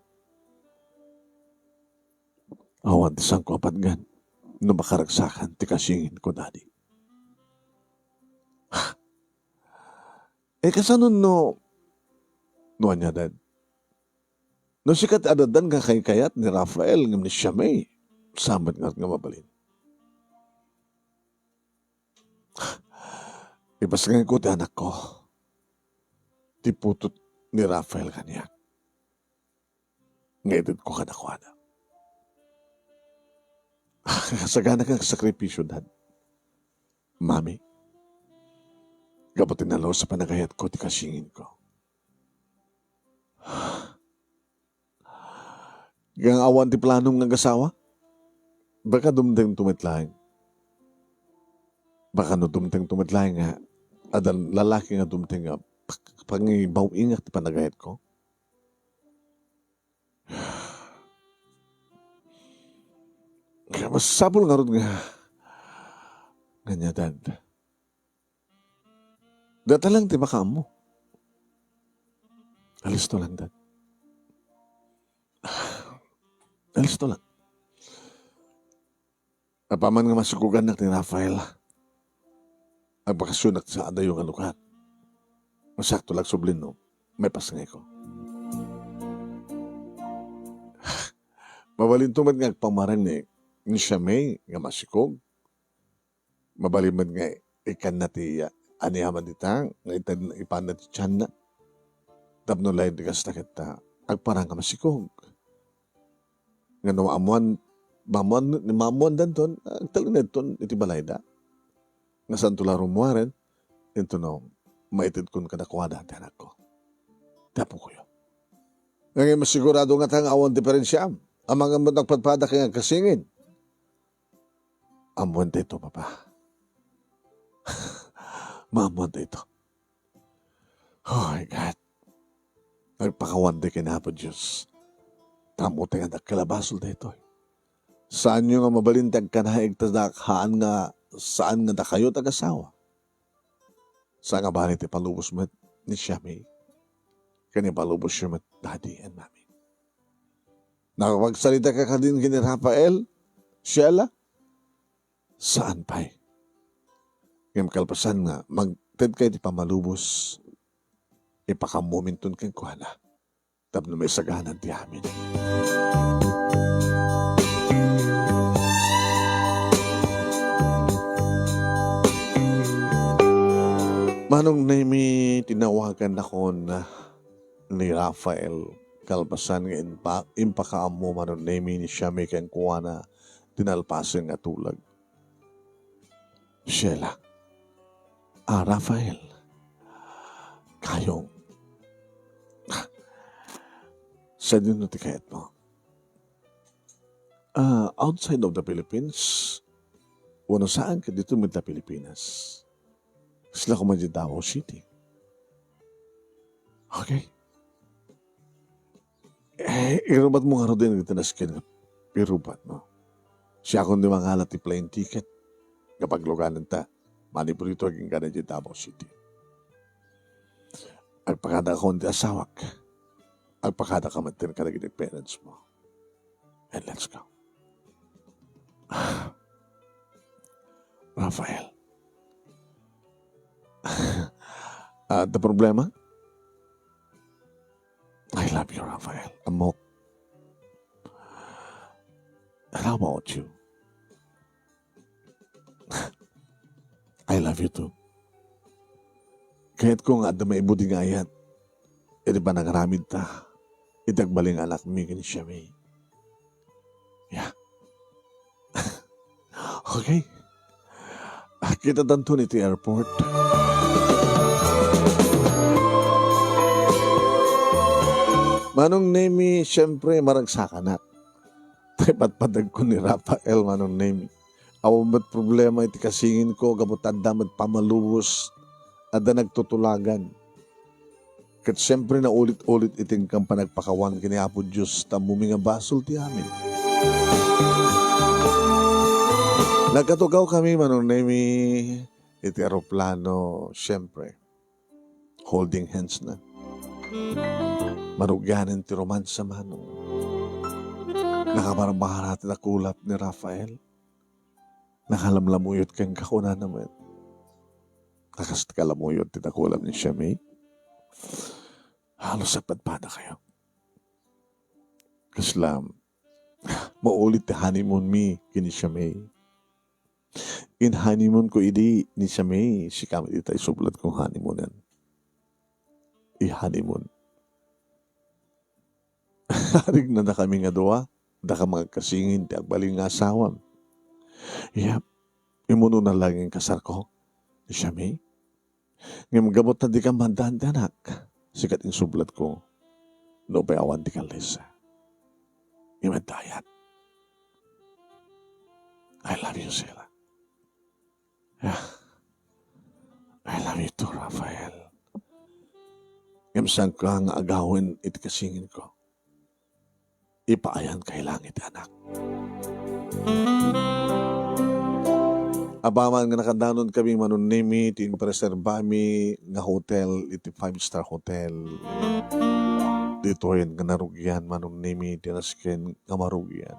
Awan ti sang ko apatgan. No makaragsakan ti kasingin ko daddy. Kasanon no niya dad. No sikat adadan nga kay kayat ni Rafael ngam ni siya may. Samad nga mabalin. Ipasangan ko ti anak ko. Ti putot ni Rafael kanya. Ngayon ko kanakuha na. Sagana kang sakripisyo, dad. Mami, gapatin na sa panagayat ko ti kasingin ko. Gang awan ti planong ng asawa? Baka dumteng tumitlaing. Baka no dumteng tumitlaing nga adan lalaki nga dumteng nga pangibaw ingat ti panagayat ko. Kaya masabol nga ron nga nga dad. Data lang ti baka mo. Alis to lang, dad. Alis to lang. Napaman nga masukugan na ni Rafael. Ang bakasyon at sa ada yung alukat. Masakto lang sublin, no? May pasangay ko. Mabalin tumad nga pamaran ni siya may nga masikog. Mabalimad nga ikan na ti anihaman ditang nga ipan na ti tiyan na. Tapno lain di kas takit agparang nga masikog. Nga no mamuan dan ton, agtalinad ton iti balay da. Nga saan tula rumuaren, ito no, maitid kun kadakwada ang anak ko. Tapo ko yun. Ngayon masigurado nga tang awan diferensyam. Ang mga nagpadpada kaya kasingin. Amuan ito, papa. Maamuan ito. Oh my God. Nagpakawande kinapo Diyos. Tamo tayo nga kalabasol dito. Saan nyo nga mabalintag ka na igtadakhaan nga saan nga na kayo tag-asawa? Saan nga ba niti palubos mo ni Shami? Kani palubos siya met daddy and mommy. Nakapagsalita ka din kini Rafael? Sheila? Saan pa eh? Ngayong kalpasan nga, magtid kayo di pamalubos. Ipakamuminton kang kuhala. Tapno may saganan di amin. Manong nami tinawagan ako na ni Rafael kalpasan nga impakaamo manong nami ni siya may kang kuha na tinalpasan nga tulag. Sheila, Rafael, kayong sa din ti kayat mo. Outside of the Philippines, wano saan ka dito mit na Pilipinas? Sila ko man di Davao City. Okay. Irubat mo nga rin din ito na skin. Irubat mo. Siya kung di mangalat ti plane ticket. Kapag luganan ta, manipulito aging gana di Davao City. Agpakada ko hindi asawak. Agpakada ka matin ka naging parents mo. And let's go. Rafael. The problema? I love you, Rafael. Amok. And how about you? I love you too. Kahit kung ada may ibudi nga ayat, iti ba nagaramid ta, itagbaling anak mi kini siya may. Yeah. Okay. Kita tanto niti airport. Manong Nemi, siyempre maragsakanat. Patpadag ko ni Rafael, Manong Nemi. Awamat problema iti kasingin ko, gabutan damat pamaluwos, ada nagtutulagan. Kat siyempre na ulit-ulit iting kang panagpakawan kini Apo Diyos, tamumi nga basol ti amin. Nagkatugaw kami, Manong Nemi, iti aeroplano, siyempre, holding hands na. Marugyanin ti romansa, Manong. Nakabarbahan natin na kulap ni Rafael. Nakalamlamuyot kang kakuna naman. Nakalamuyot ti nakulap ni Shamay. Halos sa padpada kayo. Kaslam, maulit ti honeymoon mi kini Shamay. In honeymoon ko idi ni Shamay, si kami di tayo sublat kong honeymoonan. I-honeymoon. Harig na kami nga doa, da ka mga kasingin, ti agbaling nga asawam. Yap, imuno na lang yung kasar ko, ni Shamay. Ngayon gamot na di ka mandaan di anak, sikat yung sublat ko, no bayawan di ka lisa. Ngayon dayat. I love you, Sheila. Yeah. I love you too, Rafael. Ngayon saan ka nga agawin iti kasingin ko. Ipaayan kay langit, anak. Abaman nga nakadanon kami Manong Nemi, tin preserbami nga hotel, iti 5-star hotel. Dito rin nga narugyan, Manong Nemi, tinasken nga marugyan.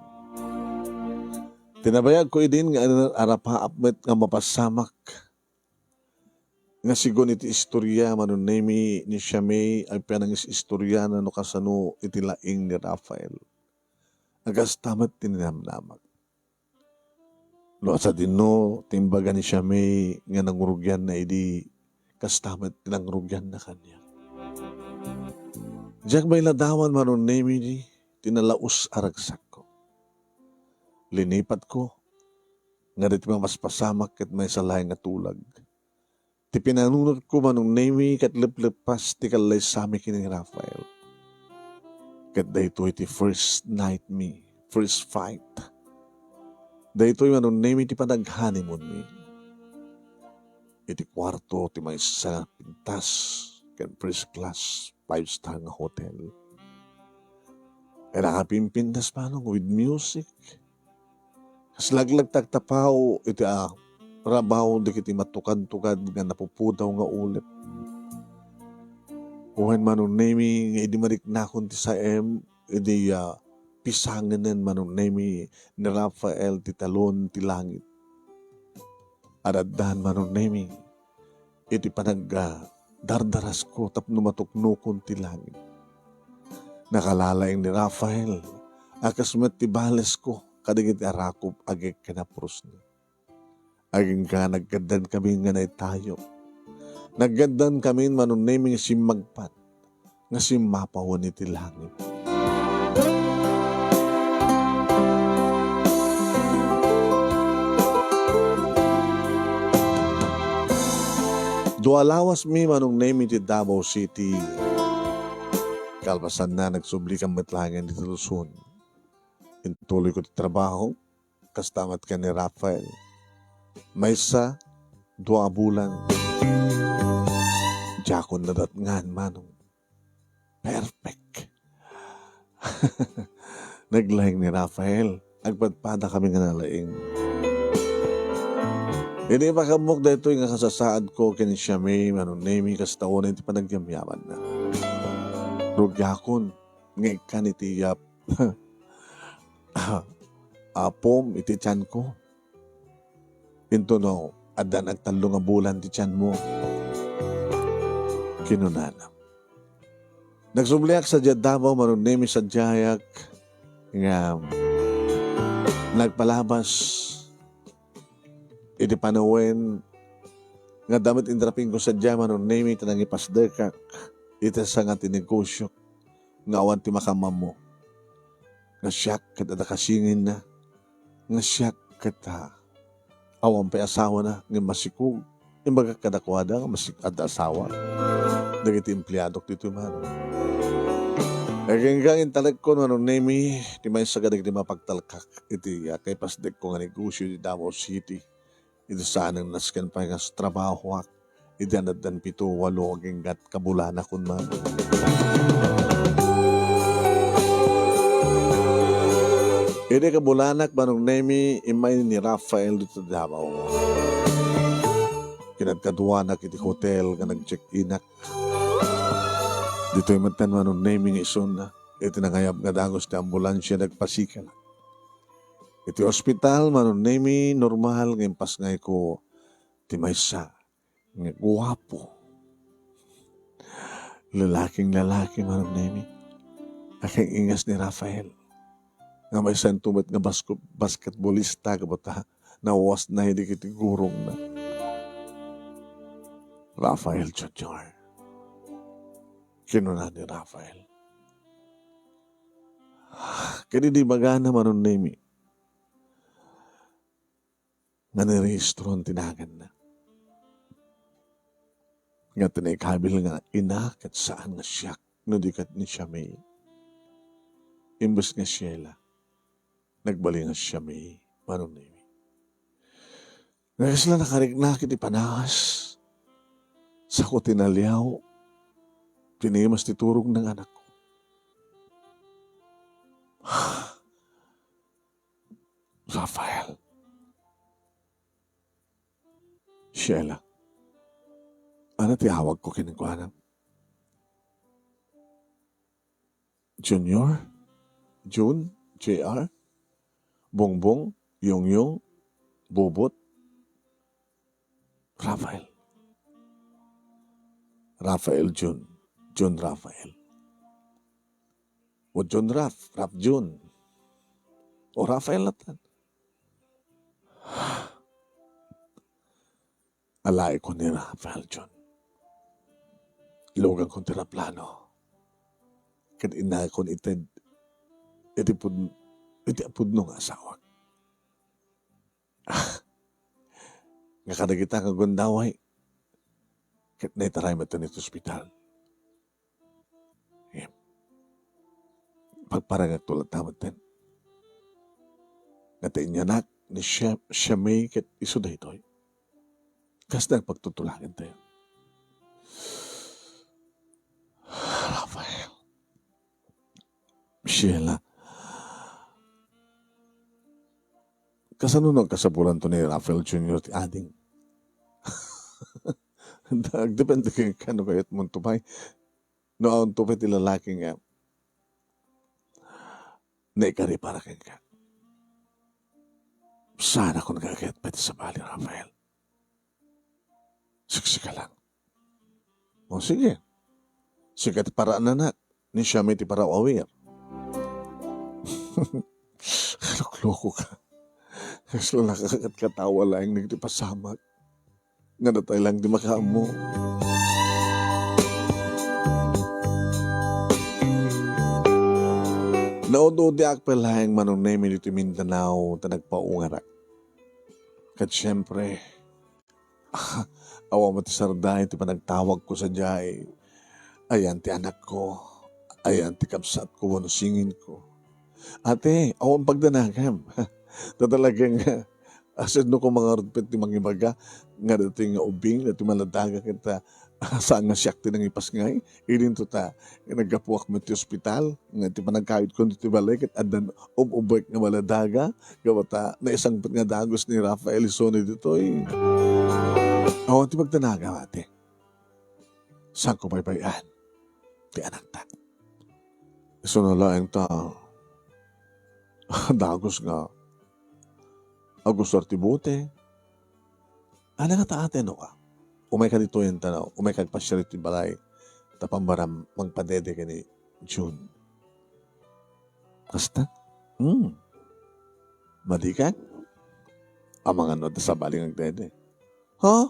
Tinabayag ko idin nga arapaapmet nga mapasamak. Nga sigon iti istorya, Manong Nemi, ni Shamay, ay pinangis istorya na no kasano iti laing ni Rafael. Agas tamat tininamnamak. No, sa dino, timbaga ni Shamay, nga nangurugyan na idi, kastamat tinangrugyan na kanya. Diyak may ladawan Manong Nemi ni, tinalaos aragsak ko. Linipat ko, nga dito mas pasamak kat may salay nga tulag. Ti pinanunod ko Manong Nemi, kat lepas ti kalay sami kini Rafael. Kat dahito iti first night me, first fight. Dahito yung Manong Nemi ti panag-honeymoon mi. Iti kwarto, ti may sa pintas, kat first class, 5-star nga hotel. Kaya nakapimpintas Manong with music. Kas laglag tagtapaw, iti rabaw, di kiti matukad-tukad, nga napupudaw nga ulit. Kuhan Manong Nemi, nga idi mariknakon ti saem, idi pisanganan Manong Nemi, ni Rafael ti talon ti langit. Adaddan Manong Nemi, iti dardaras ko, tapno matuknukon ti langit. Nakalalaing ni Rafael, akas matibales ko, kadigit arakop agig kanapros na. Aging ka naggadan kami nga na tayo. Naggadan kami Manong Nemi nga simagpat. Nga simapawon iti langit. Dualawas mi Manong Nemi ti Davao City. Kalpasan na nagsubli kang matlangan dito Luzon. Intuloy ko ti trabaho, kastamat ka ni Rafael. May sa 2 bulan. Jakon na datngan Manong. Perfect. Naglaing ni Rafael. Agpadpada kami nga nalaing. Hindi pa kamok dito yung kasasaad ko kini Shamay, Manong Nemi, kastaon iti panagyamyaman na. Rugyakon, ngaykan iti apom iti tiyan ko. Pinto no, adan agtalo nga bulan ti tiyan mo. Kinunana. Nagsumliak sa Davao manunemi sa Jayak nga nagpalabas iti panawen nga damit indraping ko sa Diya manunemi tanang ipasdekak iti sa nga tinegosyo nga awan ti makamam mo nga siyak kat kasingin na nga siyak kat awan pa asawa na nga masikug imbaga kadakwada nga masik at asawa dagiti empleyado dito man. Aganggang intalag ko manunemi di may sagadag di mapagtalkak iti kay pasdek ko nga negosyo di Davao City iti saan ang nasken pa nga sa trabaho ak iti anadan 7-8 aginggat kabulana kun man. Iti kabulanak manunemi imay ni Rafael dito Davao. Kinagkaduanak iti hotel nga nag-check-inak. Dito'y matan manunemi nga ison na iti nangayab nga dagos ti ambulansya nagpasikal. Iti ospital manunemi normal nga impas ngay ko ti maysa nga guwapo. Lalaking lalaki manunemi. Aking ingas ni Rafael. Nga may sentumet nga basketballista kabata nawas na hindi kiti gurong na. Rafael Jr. Kinuna ni Rafael. Kaya di bagana manunemi. Nga nirehistro ang tinagan na. Nga tinikabil nga inakat saan nga siyak no di kat ni siya may. Imbes nga siyela. Nagbali nga siya may manunemi. Nga sila nakariknak iti panahas. Sa ko tinalyaw. Tinimas titurog ng anak ko. Rafael. Sheila. Ano tiyawag ko kinikuanang? Junior? June? JR? Bongbong? Yongyong? Bobot? Rafael. Rafael June. John Rafael. O John Raf June. O Rafael Latan. Alay ko ni Rafael John. Ilogan kong tiraplano. Kad ina kon ited. Iti apud nung asawag. Nga kadagita kang gundaway. Kat naitaray mo ito nito ospital. Pagparang tulad naman din. Natin niya nak ni siya may kat iso na ito. Kas na pagtutulagan tayo. Rafael. Sheila. Kasanunong kasabulan to ni Rafael Jr. ti ading. Depende kayo kano kayo't mong tumay. Noon tumay ti lalaki nga. Naikari para kayo ka. Sana kung nagagayat pati sa bali, Rafael. Siksika lang. O sige. Sikat para nanak. Ni siya may ti para awir. Loko ka. Kasi lang nakakatkatawa lang nagdipasamak. Nga na tayo lang di makaamo. Naudo di akpalaeng manunemi dito Mindanao ta nagpaungarak. Kat syempre, awa mo ti sarday ti panagtawag ko sa jay. Ayan ti anak ko. Ayan ti kapsat ko, wanusingin ko. Ate, awan pagdanagam. Tatalagang asad no ko mga rudpit ti mangibaga nga dito nga ubing na ti maladaga kita saan nga siyak ti nang ipasngay. Ilin to ta naggapuak mo ti ospital nga ti panagkayod ko ti balik at adan ubek nga maladaga gawata na isang nga dagos ni Rafael Isoni dito eh. Awan ti pagdanaga ate. Saan ko baybayan? Ti anak ta. Iso na lang ta dagos nga Augusto Artibote. Ano nga ta ate no ka? Umay ka dito yung tanaw. Umay kagpasya rito yung balay. tapambaram magpadede ka ni June. Kasta? Madikan? Ang mga nod sa baling agdede. Ha?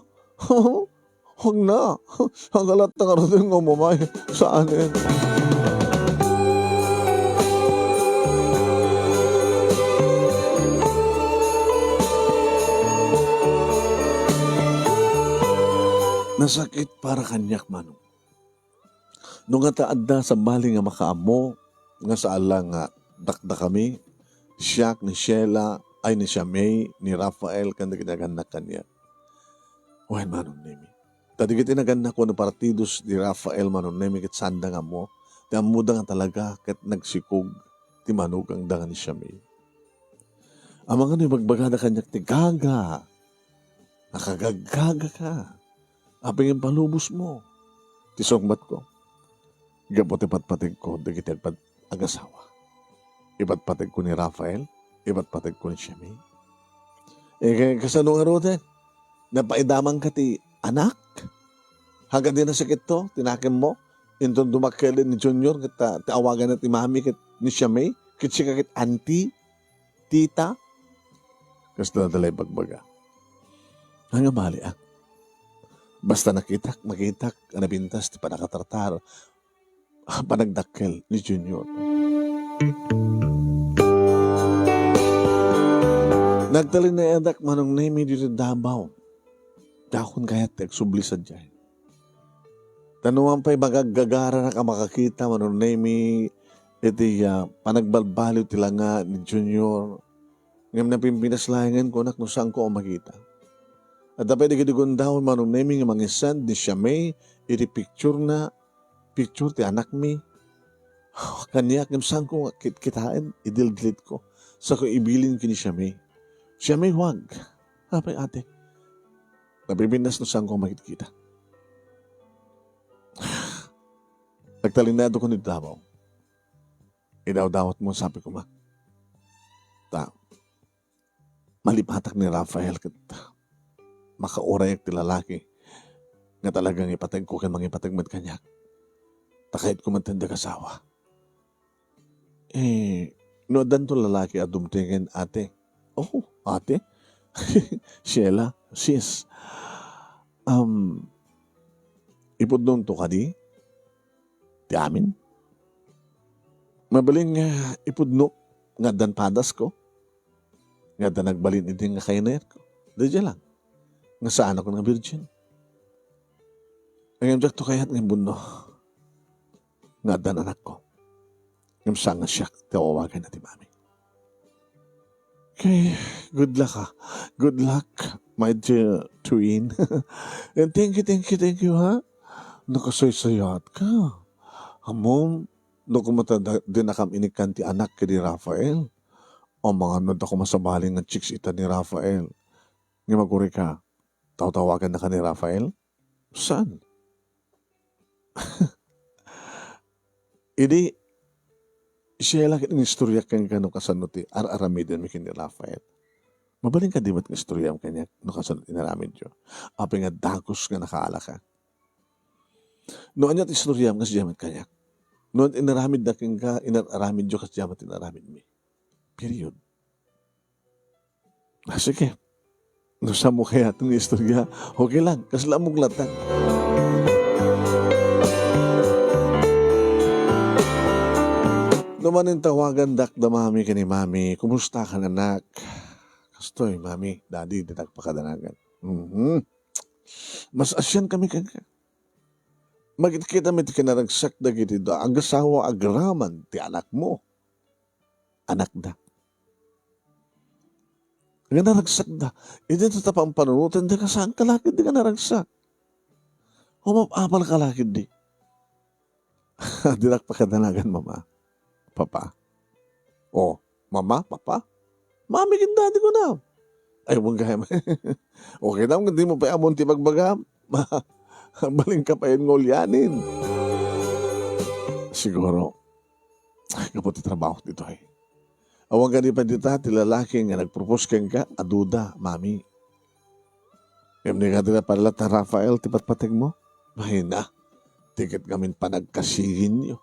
Huwag na. Ang alat na karoon ng umamay sa anin. Nasakit para kanyak manong. Nung nga taadda sa bali nga makaamo, nga sa ala nga dakda kami, siya ni Sheila, ay ni Shamay, ni Rafael, kanda kinaganak kanya. Wain manong nemi. Tadi kita naganak ko ng partidos ni Rafael manong nemi kit sanda nga mo, ti amuda nga talaga kat nagsikog, ti manug ang dangan ni Shamay. Ang mga ni magbaga na kanyak ti gaga. Nakagagaga ka. Aping yung palubos mo. Tisongbat ko. Gabot ipatpatig ko, dagiti ag-asawa. Ipatpatig ko ni Rafael, ipatpatig ko ni Shamay. Kasano nga rote, napaidamang ka ti anak. Hagad din na sakit to, tinakim mo. Intong dumakilin ni Junior, ti awagan na ti mami kit ni Shamay, kit siya kit auntie, tita. Kasi nadalay bagbaga. Hanga mali Basta makitak, anabintas, ti panakatartar, panagdakkel ni Junior. Nagtalin na edak manong nemi dito Davao. Dakon kaya subli sa dyan. Tanuan pa'y magagagara na ka makakita manong nemi iti panagbalbaliw tila nga ni Junior. Ngam na pimpinaslayangan ko nak no saan ko makita. At dapat digidiguan daw manong nemi nga mangisand ni Shamay iti picture ti anak mi. Kanya ngam saan ko kitain idildilit ko. Sa ko ibilin kini Shamay. Shamay huwag. Kapay ate. Nabibinas no saan ko makikita. Nagtalinado ko ni Davao. Idaw-dawat mo sabi ko ma. Malipatak ni Rafael makauray ti lalaki nga talagang ipatag ko kan mga ipatagmad kanyak. Takait ko matanda kasawa. No danto lalaki at dumtingin ate. Oh, ate? Sheila, sis. Ipod to ka di? Ti amin? Mabaling ipudno nga dan padas ko. Nga dan nagbalin iti nga kainayat ko. Dadya lang. Nga saan ako ng virgin. Ang imjak to kayat ng bundo. Nga dan anak ko. Ngam saan nga siya tawawagan na ti mami. Okay, good luck ha. Good luck, my dear twin. And thank you ha. Nakasoy-sayat ka. Amom, kumata din akam inikan ti anak ki ni Rafael. O mga nod ako masabaling ng chicks ita ni Rafael. Nga maguri ka, tawagan na ka ni Rafael? Saan? Idi, siya lang ng istorya kang kano kasanot ar-aramid mi kini Rafael. Mabaling ka di ba't ng istorya ang kanya no kasanot inaramid yo. Api nga dagos nga nakaala ka. Noon niya istorya nga siya kanya. Noon inaramid na kang ka, inaramid yo kasi siya inaramid mi. Period. Sige. No sa mo kaya itong istorya, okay lang. Kasla mong latan. Naman yung tawagan dakda mami ka ni mami. Kumusta ka anak? Kastoy mami, daddy, ditak pa kadanagan. Mas asyan kami kang magkita mit kinaragsak da giti do. Ang gasawa agraman ti anak mo. Anak da. Nga naragsak da. Hindi ito tapang panunutan. Di ka saan kalakid di ka naragsak. Humapapal kalakid di. Dinak pa kadanagan mama. Papa. Oh, mama, papa. Mami kinda di ko na. Ay, huwag kaya. Okay na, hindi mo pa amon ti magbaga. Baling ka pa yung ngolyanin. Siguro, kapot trabaho dito eh. Awang ka di pa dita, ti lalaki nga nagpropose kang ka, aduda, mami. Kaya ka dila pala ta Rafael, ti patpatag mo? Mahina. Tikit kami panagkasigin niyo.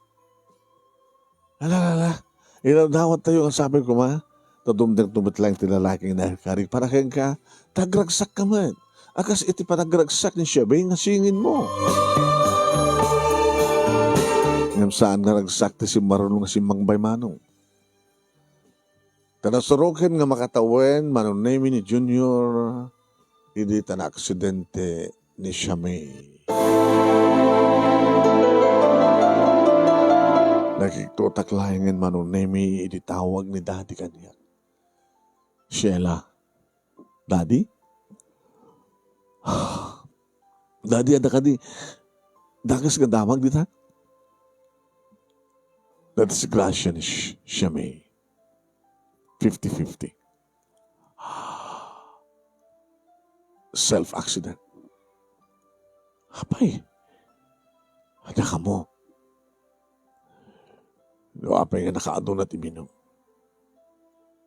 Alala, inadawat tayo ang sabi ko ma. Tadumdang tumit lang tilalaking nahikarig. Para kayang ka, tagragsak ka man. Akas iti panagragsak ni siya, bay nga singin mo. Ngam saan nga ragsak ti si marunong si Mangbay Manong. Tanasurukin nga makatawen, manong name ni Junior, hindi ta na aksidente ni Shamay. Nakiktutak layangan manong name, hindi tawag ni Daddy kanya. Sheila, Daddy? Daddy, ada ka di. Dagas ka damag di ta? That is Gracia ni Shamay. 50-50. Self-accident. Apay, ada ka mo. Apay nga nakaadun at iminom.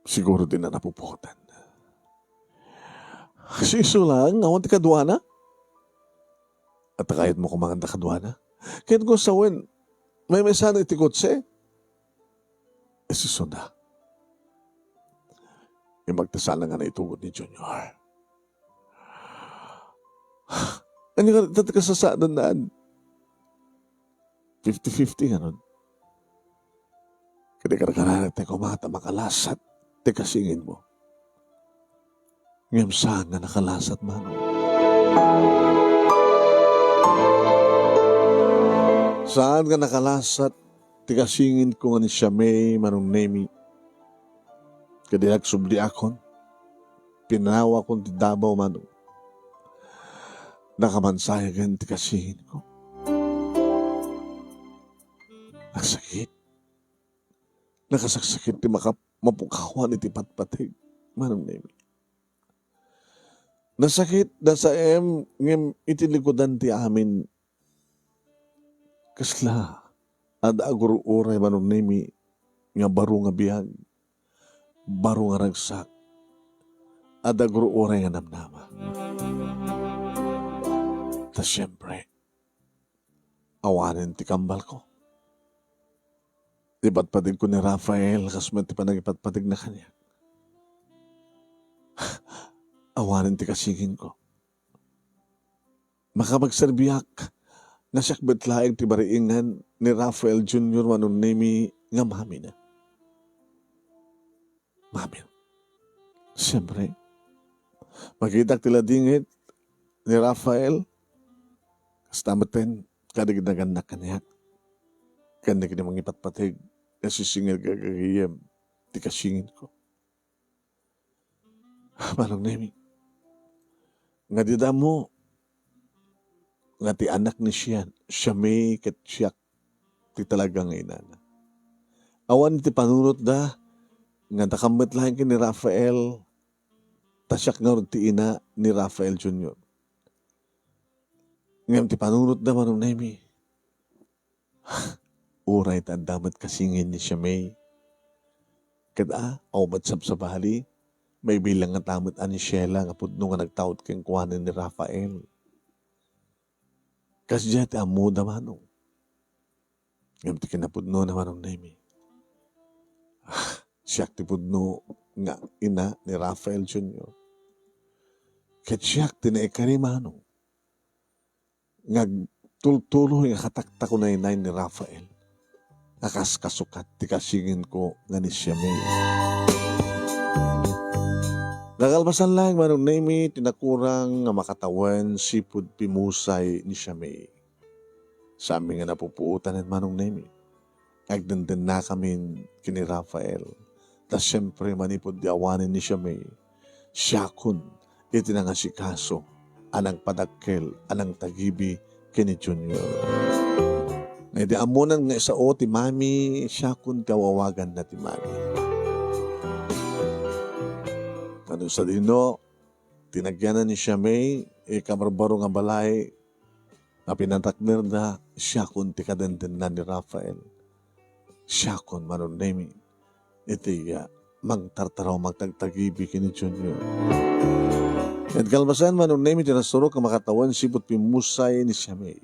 Siguro din na napupukutan. Siso lang, awan ti kadwana. At kahit mo kumanganda kadwana. Kahit ko sawin, may sana itikotse. Siso na. Yung magtasal na nga na itugod ni Junior. Ano nga, dati ka sa saan 50-50 nga nun. Kaya karakaran natin kumata makalasat, te kasingin mo. Ngayon saan nga nakalasat man. Saan nga nakalasat, te kasingin ko nga ni Shamay manong nemi. Kaya nagsubli akon, pinawa akon ti Davao manong. Nakamansaya gan ti kasingin ko. Nagsakit. Nakasaksakit ti mapukawan iti patpatig. Manong nemi. Nasakit na sa ngem iti likodan ti amin. Kasla. Ada aguro uray manong nemi. Nga baro nga biyag. Baro nga ragsak. Ada aguro uray nga namnama. Ta siyempre. Awanin ti kambal ko. Ipatpatig ko ni Rafael kasman ti panagipatpatig na kanya. Awanin ti kasigin ko. Makapagserbiyak nga siyakbet laing ti bariingan ni Rafael Jr. manong nemi nga mami na. Mami. Siyempre, makita tila dingit ni Rafael kastamaten kadigdagan na kanya. Kanda kini mangipatpatig nasisingil gagagayam ti kasingin ko. Manong nemi. Nga di mo nga ti anak ni siya may kat siyak ti talagang inana. Awan ti panunot da nga nakamit lang ni Rafael tasyak nga ti ina ni Rafael Jr. Ngayon ti panunot da manong nemi. Uray ta damat kasingin ni siya may. Kada awmat sabsabali, may bilang nga tamot ani Sheila nga pudno nga nagtaot keng kuwanin ni Rafael. Kasya ti amu da manong. Ngayon ti kinapudno na manong nemi. Siyak ti pudno nga ina ni Rafael Jr. Kat siyak ti naikari manong. Nga tultuloy nga katakta ko na inay ni Rafael. Akas kasukat ti kasingin ko nga ni siya may. Nagalbasan lang manong nemi tinakurang nga makatawan sipud pimusay ni siya may. Sa amin nga napupuutan at manong nemi. Agdandan na kami kini Rafael. Ta siyempre manipod di awanin ni siya may. Siya kun iti na nga si kaso anang padakkel anang tagibi kini Junior. Ngay di amunan nga isa o ti mami, siya kun kawawagan na ti mami. Ano sa dino, tinagyanan ni siya may, kamarbaro nga balay, na pinatakner na, siya kun ti kadenden na ni Rafael. Siya kun manon nemi, iti magtartaraw magtagtagibi kini Junior. At kalbasan manon nemi tinasuro ka makatawan sipot pimusay ni siya may.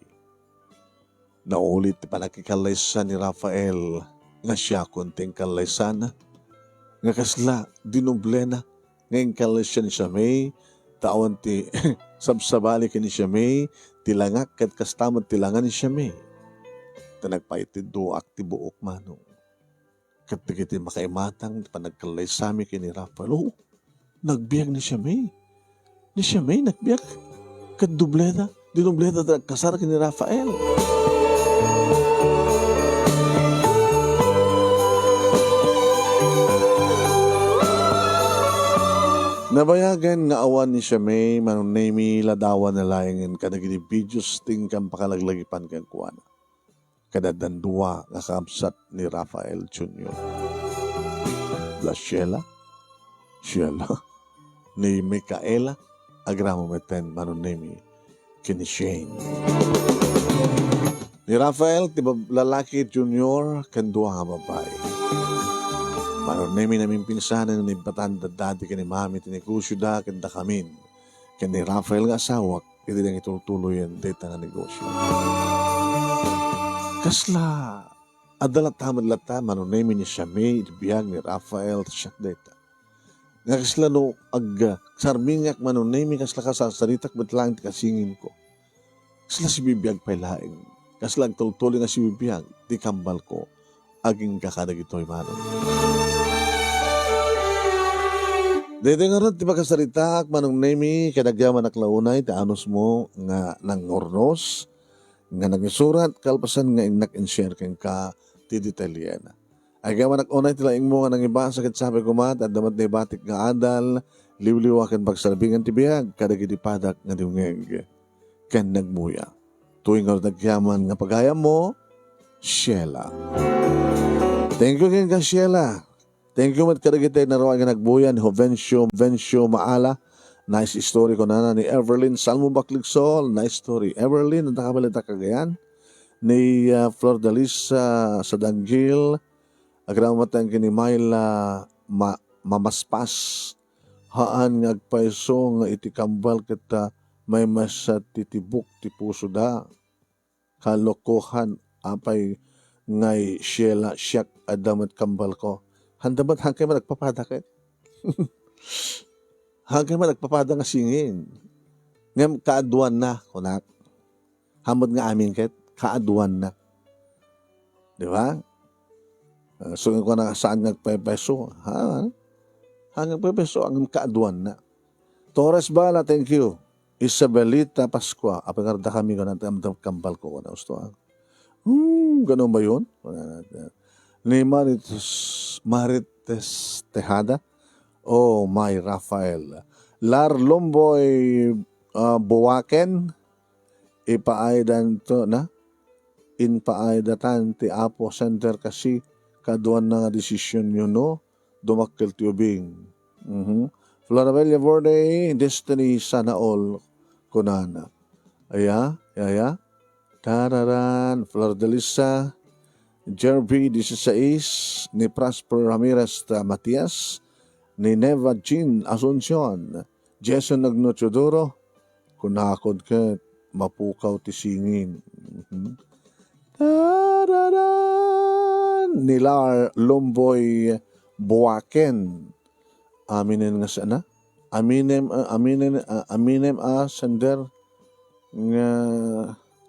Naulit ti panakikalaisan ni Rafael nga siya konting kalaisan nga kasla dinublena ngayon kalaisan ni siya may taon ti sabsabali kini siya may tilangak kat kastamot tilangan ni siya may nagpaitido akti buok manong kat digiti makaimatang panagkalaysami kini Rafael. Oo, nagbiyak ni siya may nagbiyak kat dinubleta kasar kini Rafael. Nabayagan nga awan ni siya may manunay ladawan na layangin kanagini videos ting kang pakalaglagipan kang kuwana. Kadadandua nga kamsat ni Rafael Jr. La Sheila, ni Micaela, agramo meten manunay kini Shane. Ni Rafael, tiba lalaki junior, kandua nga babae. Manunay namin pinsanan ni batanda dati kani mami tinegosyo da kanda kamin. Kani Rafael nga asawak, hindi lang itutuloy yan data nga negosyo. Kasla, adalat tamad lata, manunay ni siya may ibiyag ni Rafael siya data. Nga kasla no, sarmingak manunay kasla ka sa saritak batlang kasingin ko. Kasla si bibiyag pailaing. Kasla agtultuloy nga si bibiyag, di kambal ko, aging kakadag ito'y manon. Dito nga rin, di ba kasaritak, manong nemi, kadagyaman naklaunay, taanos mo nga nang ornos, nga nagisurat, kalpasan nga inak-inshare kang ka, tiditaliyana. Agaman nakunay, tilaing mo nga nang iba, sakit sabi kumat, at damat na ibatik nga adal, liwliwakan pagsarbingan tibiyag, kadagitipadak nga diungeg, kan nagmuya. Tuwing nga nagyaman nga pagayam mo, Sheila. Thank you ka, Sheila. Thank you mat kadagitay na rawa nga nagbuyan Vencio Maala. Nice story ko na ni Everlyn Salmo Bakligsol. Nice story. Everlyn, ang nakabalita kagayan. Ni Flor Dalisa sa Danggil. Agramatan kini Myla Mamaspas. Haan nga agpaiso nga itikambal kita may masat titibuk ti puso da. Kalokohan apay ngay Sheila siyak adamat kambal ko. Handamat hangkay man nagpapada kay. Hangkay man nagpapada nga singin. Ngam kaaduan na kunak. Hamod nga amin kay kaaduan na. Di ba? So ko na saan nagpepeso. Ha? Hanggang pepeso ang kaaduan na. Torres Bala, thank you. Isabelita Pascua. Apangarda kami ko na kambal ko na gusto. Ganun ba yun? Ni Marites Tejada. Oh, my Rafael. Lar Lomboy Buwaken. Ipaaydan to na. Inpaaydatan ti Apo Center kasi kaduan na nga desisyon nyo no. Dumakil ti ubing. Florabella Verde, Destiny Sana All Kunana. Aya. Tararan, Flor de Lisa, Jerby 16, ni Prosper Ramirez Matias, ni Neva Jean Asuncion, Jason Agnochodoro, kunakod ka, mapukaw ti singin. Tararan, ni Lar Lomboy Buwaken, aminin nga sana, aminem sender, nga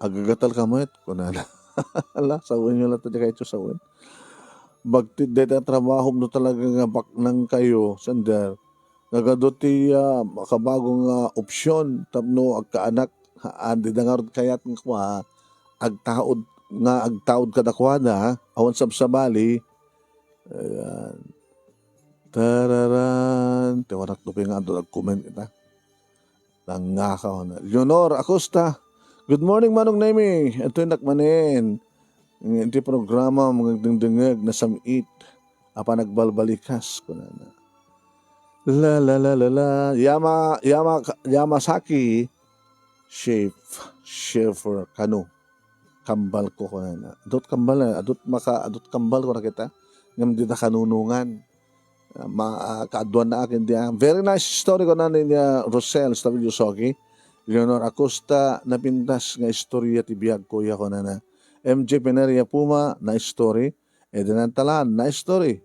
agagatal kamoy kunana. Ala, sawin nyo lang ito kayo sawin. Bagtid dito trabaho mo talaga nga baknang kayo, sandar. Nagadoti makabagong opsyon, tapno agkaanak, andi na nga rin kayat ng kwa, agtaod kadakwada, awan sabsabali. Ayan. Tararan. Tiwanak tupi nga doon, nag-comment ita. Nangakaw na. Leonor Acosta. Good morning, Manong Naimi. Ito yung nakmanin. Ito programa, mga dingdingag na samit. Apa nagbalbalikas ko na. La. Yamasaki. Schaefer Kano. Kambal ko na. Adot kambal ko na kita. Ngam di na kanunungan. Kaaduan na akin diya. Very nice story ko na ni Rosel Stavio Soki. Leonor Acosta napintas nga istorya ti biyag ko ya ko na MJ Peneria Puma, na story. Edenan Talan, na story.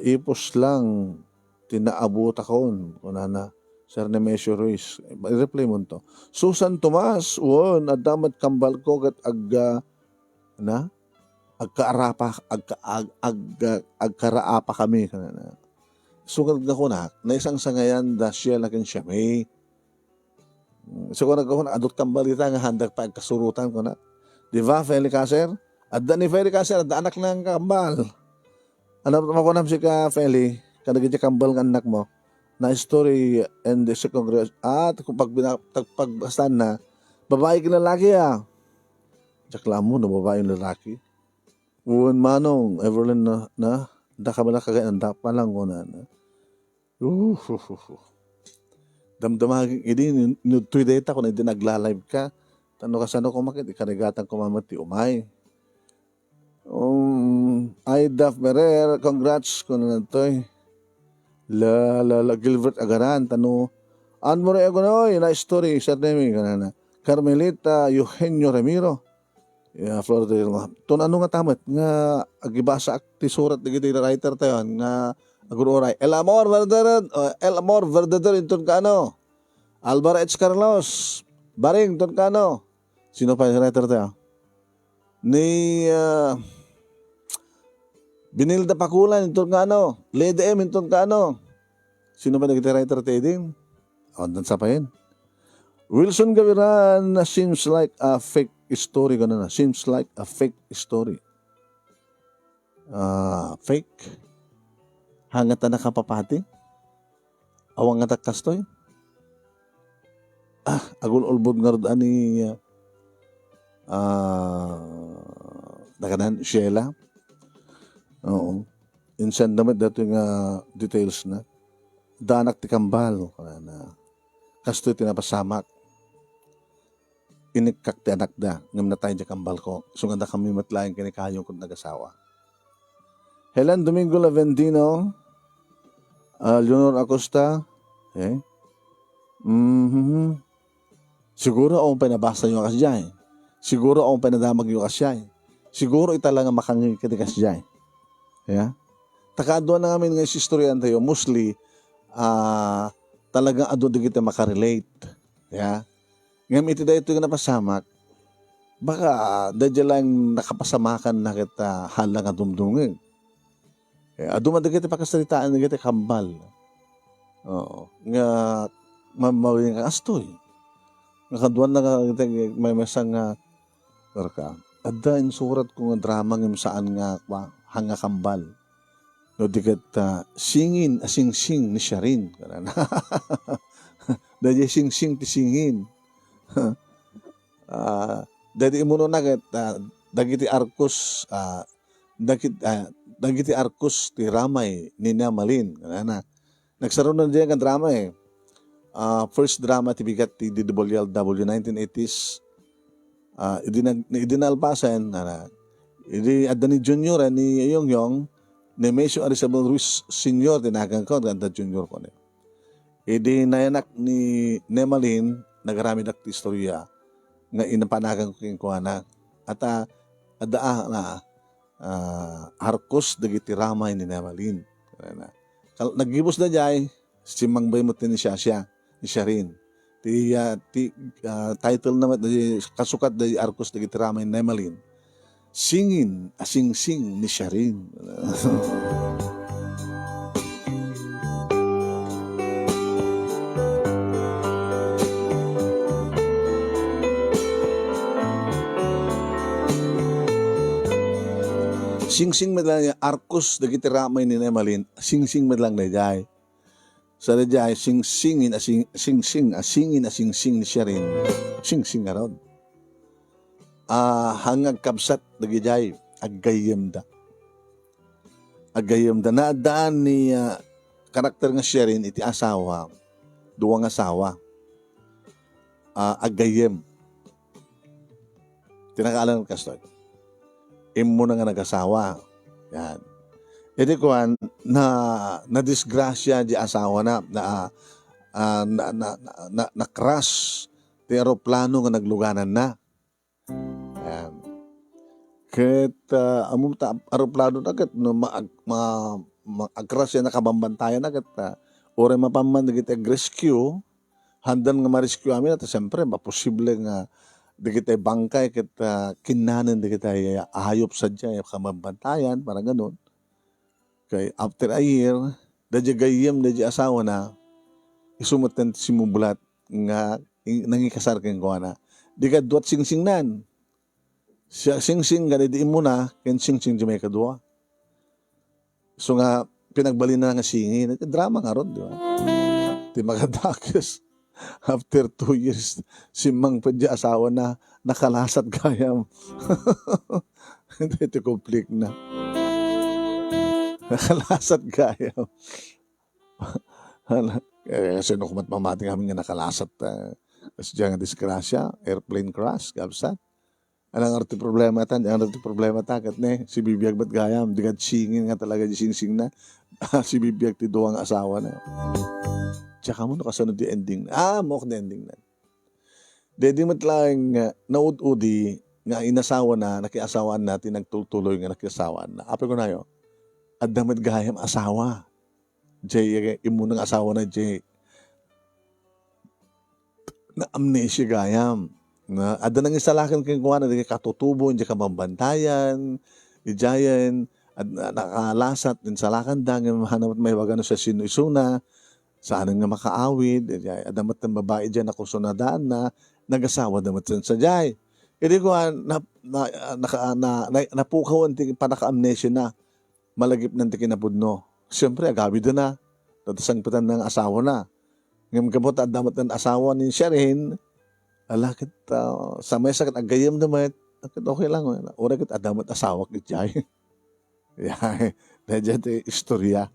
Ipos lang, tinaabot ako, kunana, Sir Nemesio Ruiz. I-reply mo to. Susan Tomas, won, adamat kambal ko, kat agkaraapa kami. Sugat nga ko na isang sangayan da siya lakin siya may. So kung nagkakon, adot kambal kita nga handag pa agkasurutan ko na. Di ba, Feli Caser? Adda ni Feli Caser, adda anak ng kambal. Ano mo si ka, Feli, kanagin siya kambal ng anak mo, na story and the congress, kung pagbastan na, babae ka lalaki Tsakla mo na babae yung lalaki. Uwan manong, Everlyn na da ka bala kagay, anda pa lang ko na. Damdamagin, hindi, nutoy data ko na hindi nagla-live ka. Tano ka sana kumakit, ikarigatan ko mamati, umay. Daf Merer, congrats ko na natoy. Gilbert Agaran, tano. Mo rin ako na story, Sir Demi, kanana. Carmelita Eugenio Ramiro. Florida. Ito na nga tamat, nga agibasa akti surat na gita writer tayo, nga agururay. El amor verdadero, inton ka ano. Alvaro H. Carlos, Baring, inton ka ano. Sino pa yung writer tayo? Ni Binilda Pakulan, inton ka ano. Lady M, inton ka ano. Sino pa nagita writer tayo din? Dan sa pa yun. Wilson Gaviran, seems like a fake story. Seems like a fake story. Fake? Hangata na kapapati? Awang nga kastoy? Agul-ulbod nga rin ani nakanan, Sheila. Oo. Insan naman dato yung details na. Danak ti kambal. Kastoy tinapasamak. Inikak ti anak da, ngam na tayo kambal ko. So nga kami matlayan kinikayong kung nag-asawa. Helen Domingo Lavendino, Leonor Acosta, siguro akong pinabasa yung kasya Siguro akong pinadamag yung kasya Siguro italang makangin kasya Takadwa na namin ng istoryan tayo, mostly, talagang ado di kita makarelate. Ngam iti da ito yung napasamak, baka dadya lang nakapasamakan na kita halang dumdungin. Ado man da kita pakasalitaan na kita kambal. Nga mamawin ka astoy. Nga kaduan na kita may masang adda in surat ko nga drama ng saan nga hanga kambal. No di kita singin asing-sing ni Sharin. Dadya sing-sing ti singin. Dadi imuno na dagiti Arcos dagiti Arcos ti Ramay ni Namalin nagsaro na diyan kan drama first drama ti bigat ti DWLW 1980s idinalpasan idi adda ni Junior ni Yongyong ni Mesio Arizabal Ruiz Senior tinagang ko ganda Junior ko ni idi nayanak ni Namalin nagaramid ak ti istorya nga inapanagan ko kuana at Arcos dagiti Ramay ni Namalin. Naggibos na jay simang bay mo ni siya ni Sharin. Ti title naman kasukat da Arcos dagiti Ramay ni Namalin. Singin asing-sing ni Sharin. Sing-sing madlang Arcos dagiti Ramay ni Namalin, sing-sing madlang na jay. Sa jay sing-singin asing-sing ni Sharin. Sing-sing nga ron. Hangag kabsat dagi jay aggayem da. Aggayem da na daan ni karakter nga Sharin iti asawa, duwang asawa. Aggayem. Tinakaalan kastoy. Imo na nga nag-asawa. Yan. Iti kuan na disgrasya di asawa na crash ti eroplano nga nagluganan na. Yan. Ket amom ta aeroplano na ket no agras yan nakabambantayan na ket oray mapaman dagiti rescue handan nga ma-rescue amin at siyempre maposible nga dagiti bangkay ket kinnanen dagiti hayop sadya kamambantayan para ganon. Kay after a year dadya gayem dadya asawa na isumot ten simubulat nga nangikasar ken kuana. Di kadwat singsingnan. Siya singsing gani di mo na ken singsing di may kadua. So nga pinagbali na nga singin. Drama nga ron, di ba? Di makadakis. After 2 years, si Mang Padya asawa na nakalasat gayam. Hindi ito complete na. Nakalasat gayam. Kasi no kumat mamating kami nga nakalasat. Kasi dyan nga disgrasya, airplane crash, kabsat. Anong arti problema tan? Ang arti problema takat ne si bibiyag bat gayam digad singin nga talaga di singsing na si bibiyag ti duwang asawa na. Tsaka mo nakasunod di ending. Mo na ending na. Dedi matlang naud-udi nga inasawa na nakiasawaan natin nagtutuloy nga nakiasawaan na. Ape ko na yo. Adamit gayam asawa. Jay imunang asawa na Jay. Na amnesia gayam. Na ada nang isalakan kay kuha na di katutubo, di ka mambantayan, di jayan, at nakalasat, din salakan dang, mahanap may wagano sa sinuisuna, saan nga makaawid, adamat ng babae dyan ako sunadaan na, nag-asawa damat sa jay. Hindi ko napukaw ang panaka-amnesia na, malagip ng tikinapudno. Siyempre, agabi doon na, tatasangpitan ng asawa na. Ngayon kamot, adamat ng asawa ni siya rin, alakit sa may sakit agayam naman okay lang ora kit adamat asawak kit jay. Yeah, dadya ti istorya.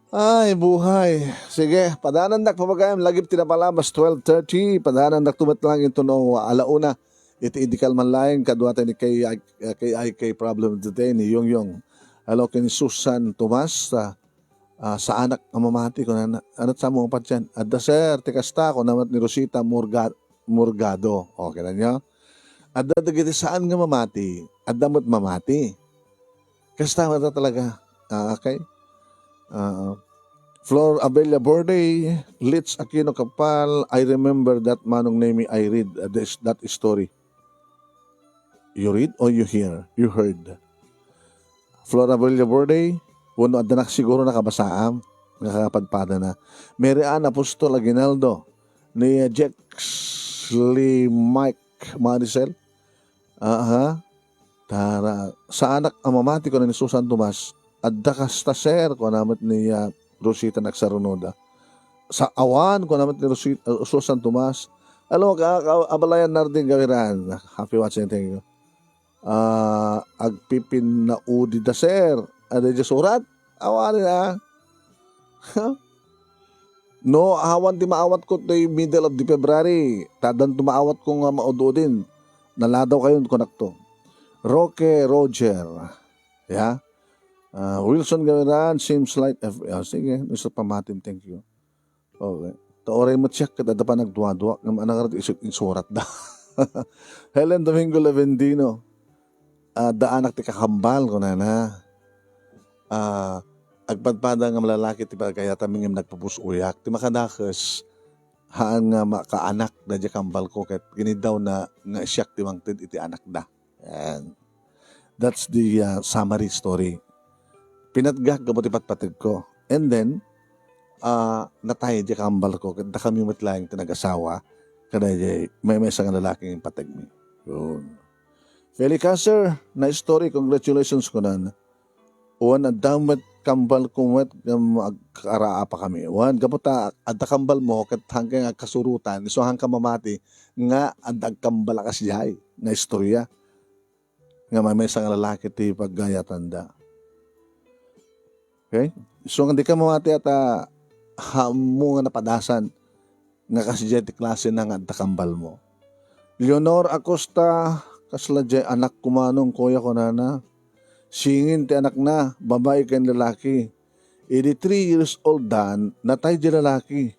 Ay buhay. Sige, padanan dak pamagayam lagip tinapalabas 12:30 padanan dak tumat lang ito no alauna. Iti idikal man lain kadwa ni kay problem today ni Yong. Hello ken Susan Tomas. Sa anak ang mamati ko na anot sa mga patyan. Adda sir, tikasta ko namat ni Rosita Murgado. Okay na niyo? Adda dagiti saan nga mamati? Adda mo't mamati. Kasta mata talaga. Okay? Flor Abella Borde, Litz Aquino Kapal, I remember that manong name I read that story. You read or you hear? You heard. Flor Abella Borde, puno adanak siguro nakabasaam, nakapadpada na. Mary Ann Apostol Aguinaldo, ni Jexley Mike Maricel, tara, sa anak ang mamati ko na ni Susan Tomas, adda kasta sir ko namat ni Rosita Nagsarunoda. Sa awan ko namat ni Susan Tomas, alam mo, abalayan na rin gawiran. Happy watching, thank you. Agpipin na udi da sir, ada di surat, awan na. No, awan di maawat ko to middle of the February. Tadan tumaawat ko nga maududin. Naladaw kayo konakto. Roque Roger. Yeah. Wilson Gawiran seems like sige, isa pamatin, thank you. Okay. Taoray mo check kada pa nagduwa-duwa ng anang insurat da. Helen Domingo Lavendino. Daanak ti kakambal ko na. Agpadpada nga malalaki ti kaya tamingim nagpapusuyak. Ti makadakas haan nga makaanak da di kambal ko ket ginidaw na nga siyak ti mangted iti anak da. And that's the summary story. Pinatgak gabot ipatpatid ko. And then natay di kambal ko ket da kami matlayang tinag-asawa kada may isang lalaking patag mi. Yun. Felicaser, na story, congratulations ko na. Uwan, adamat kambal kumwet agkaraa pa kami. Uwan, kaputa, adda kambal mo, kat hanggang kasurutan, so hanggang mamati, nga adag kambal akas jay, na istorya. Nga may isang lalaki ti paggaya tanda. Okay? So, hindi ka mamati at hamo nga napadasan, nga kasi jay ti klase na nga adda kambal mo. Leonor Acosta, kasla jay anak kumanong kuya ko na. Singin ti anak na, babae ken lalaki. 83 years old dan, natay di lalaki.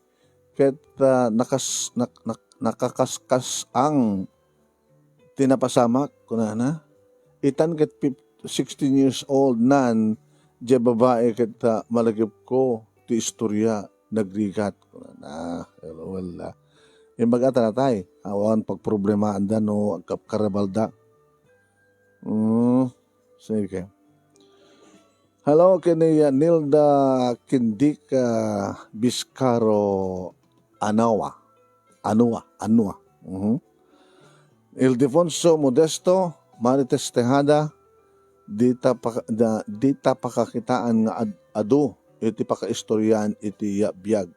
Ket nakakaskas ang tinapasamak kunana. Itan ket 16 years old nan je babae ket malagip ko ti istorya nagrigat kunana. Wala. Imbaga tanatay awan pagproblemahan da no karabalda. Sige. Hello kini Nilda Kindika Biscaro Anua. Ildefonso Modesto Marites Tejada dita pakakitaan nga adu iti pakaistoryan iti biyag.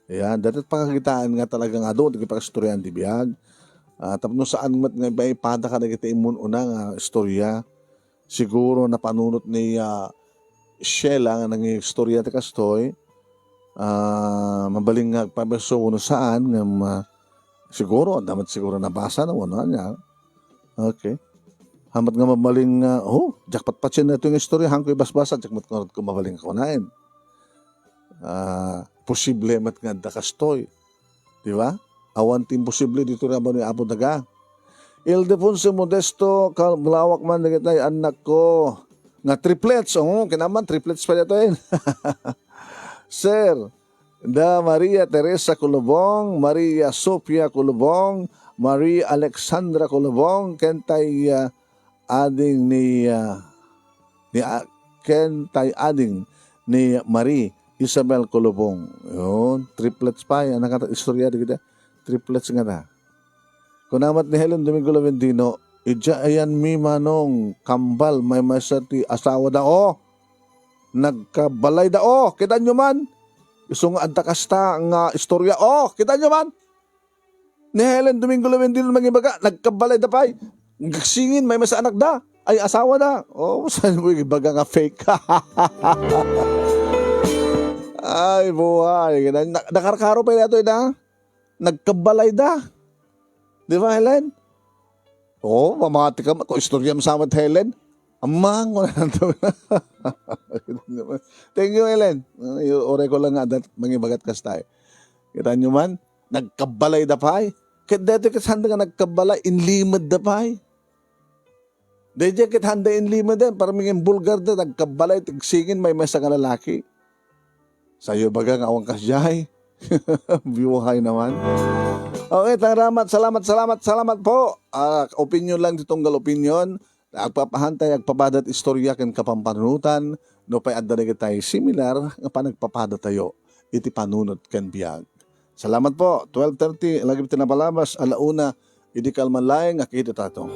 Ayan, dapat pakakitaan nga talagang adu iti pakaistoryan ti biyag. Tapos saan mat nga may pada ka nagiti imun una nga istorya. Siguro na panunot ni Sheila nga nang istorya ti kastoy. Mabaling nga pabeso no saan nga siguro dapat siguro nabasa na wala niya. Okay. Hamat nga mabaling jackpot pa siya na ito yung istorya hangko ibasbasa jackpot ko mabaling ka kunain. Posible mat nga da kastoy. Di ba? Awan tim posible dito na ba ni Apo Daga. Ildefonso Modesto, malawak man na kitay anak ko. Nga triplets, kinaman triplets pa dito yun. Sir, da Maria Teresa Kulubong, Maria Sofia Kulubong, Maria Alexandra Kulubong, kentay ading ading ni Marie Isabel Kulubong. Yun, triplets pa yan. Istorya di kita. Triplets nga na. Kunamat ni Helen Domingo Lavendino, idya ayan mi manong kambal may masati asawa da nagkabalay da kita nyo man. Iso nga adda kasta nga istorya kita nyo man. Ni Helen Domingo Lavendino magibaga nagkabalay da pay. Gagsingin may masa anak da ay asawa da. Saan mo ibaga nga fake. Ay buhay. Nakarkaro pa ito na. Nagkabalay da. Di ba, Helen? Mamati ka. Kung istorya mo sa amat, Helen. Amang. Thank you, Helen. Ore ko lang nga mangibagat kas tayo. Kita nyo man, nagkabalay da pay. Kit dito kit handa nga nagkabalay, inlimad da pay. Dito kit handa inlimad din, para mingin bulgar da, nagkabalay, tigsingin, may mesa nga lalaki. Sa'yo baga nga awang kasyahay. Buhay naman. Okay, salamat po. Opinion lang ditong opinion. Agpapahantay, agpapadat istorya ken kapampanunutan. No pay adda tayo similar nga panagpapada tayo. Iti panunot ken biyag. Salamat po. 12:30 lagi tinapalabas alauna idi kalman laeng akita tato.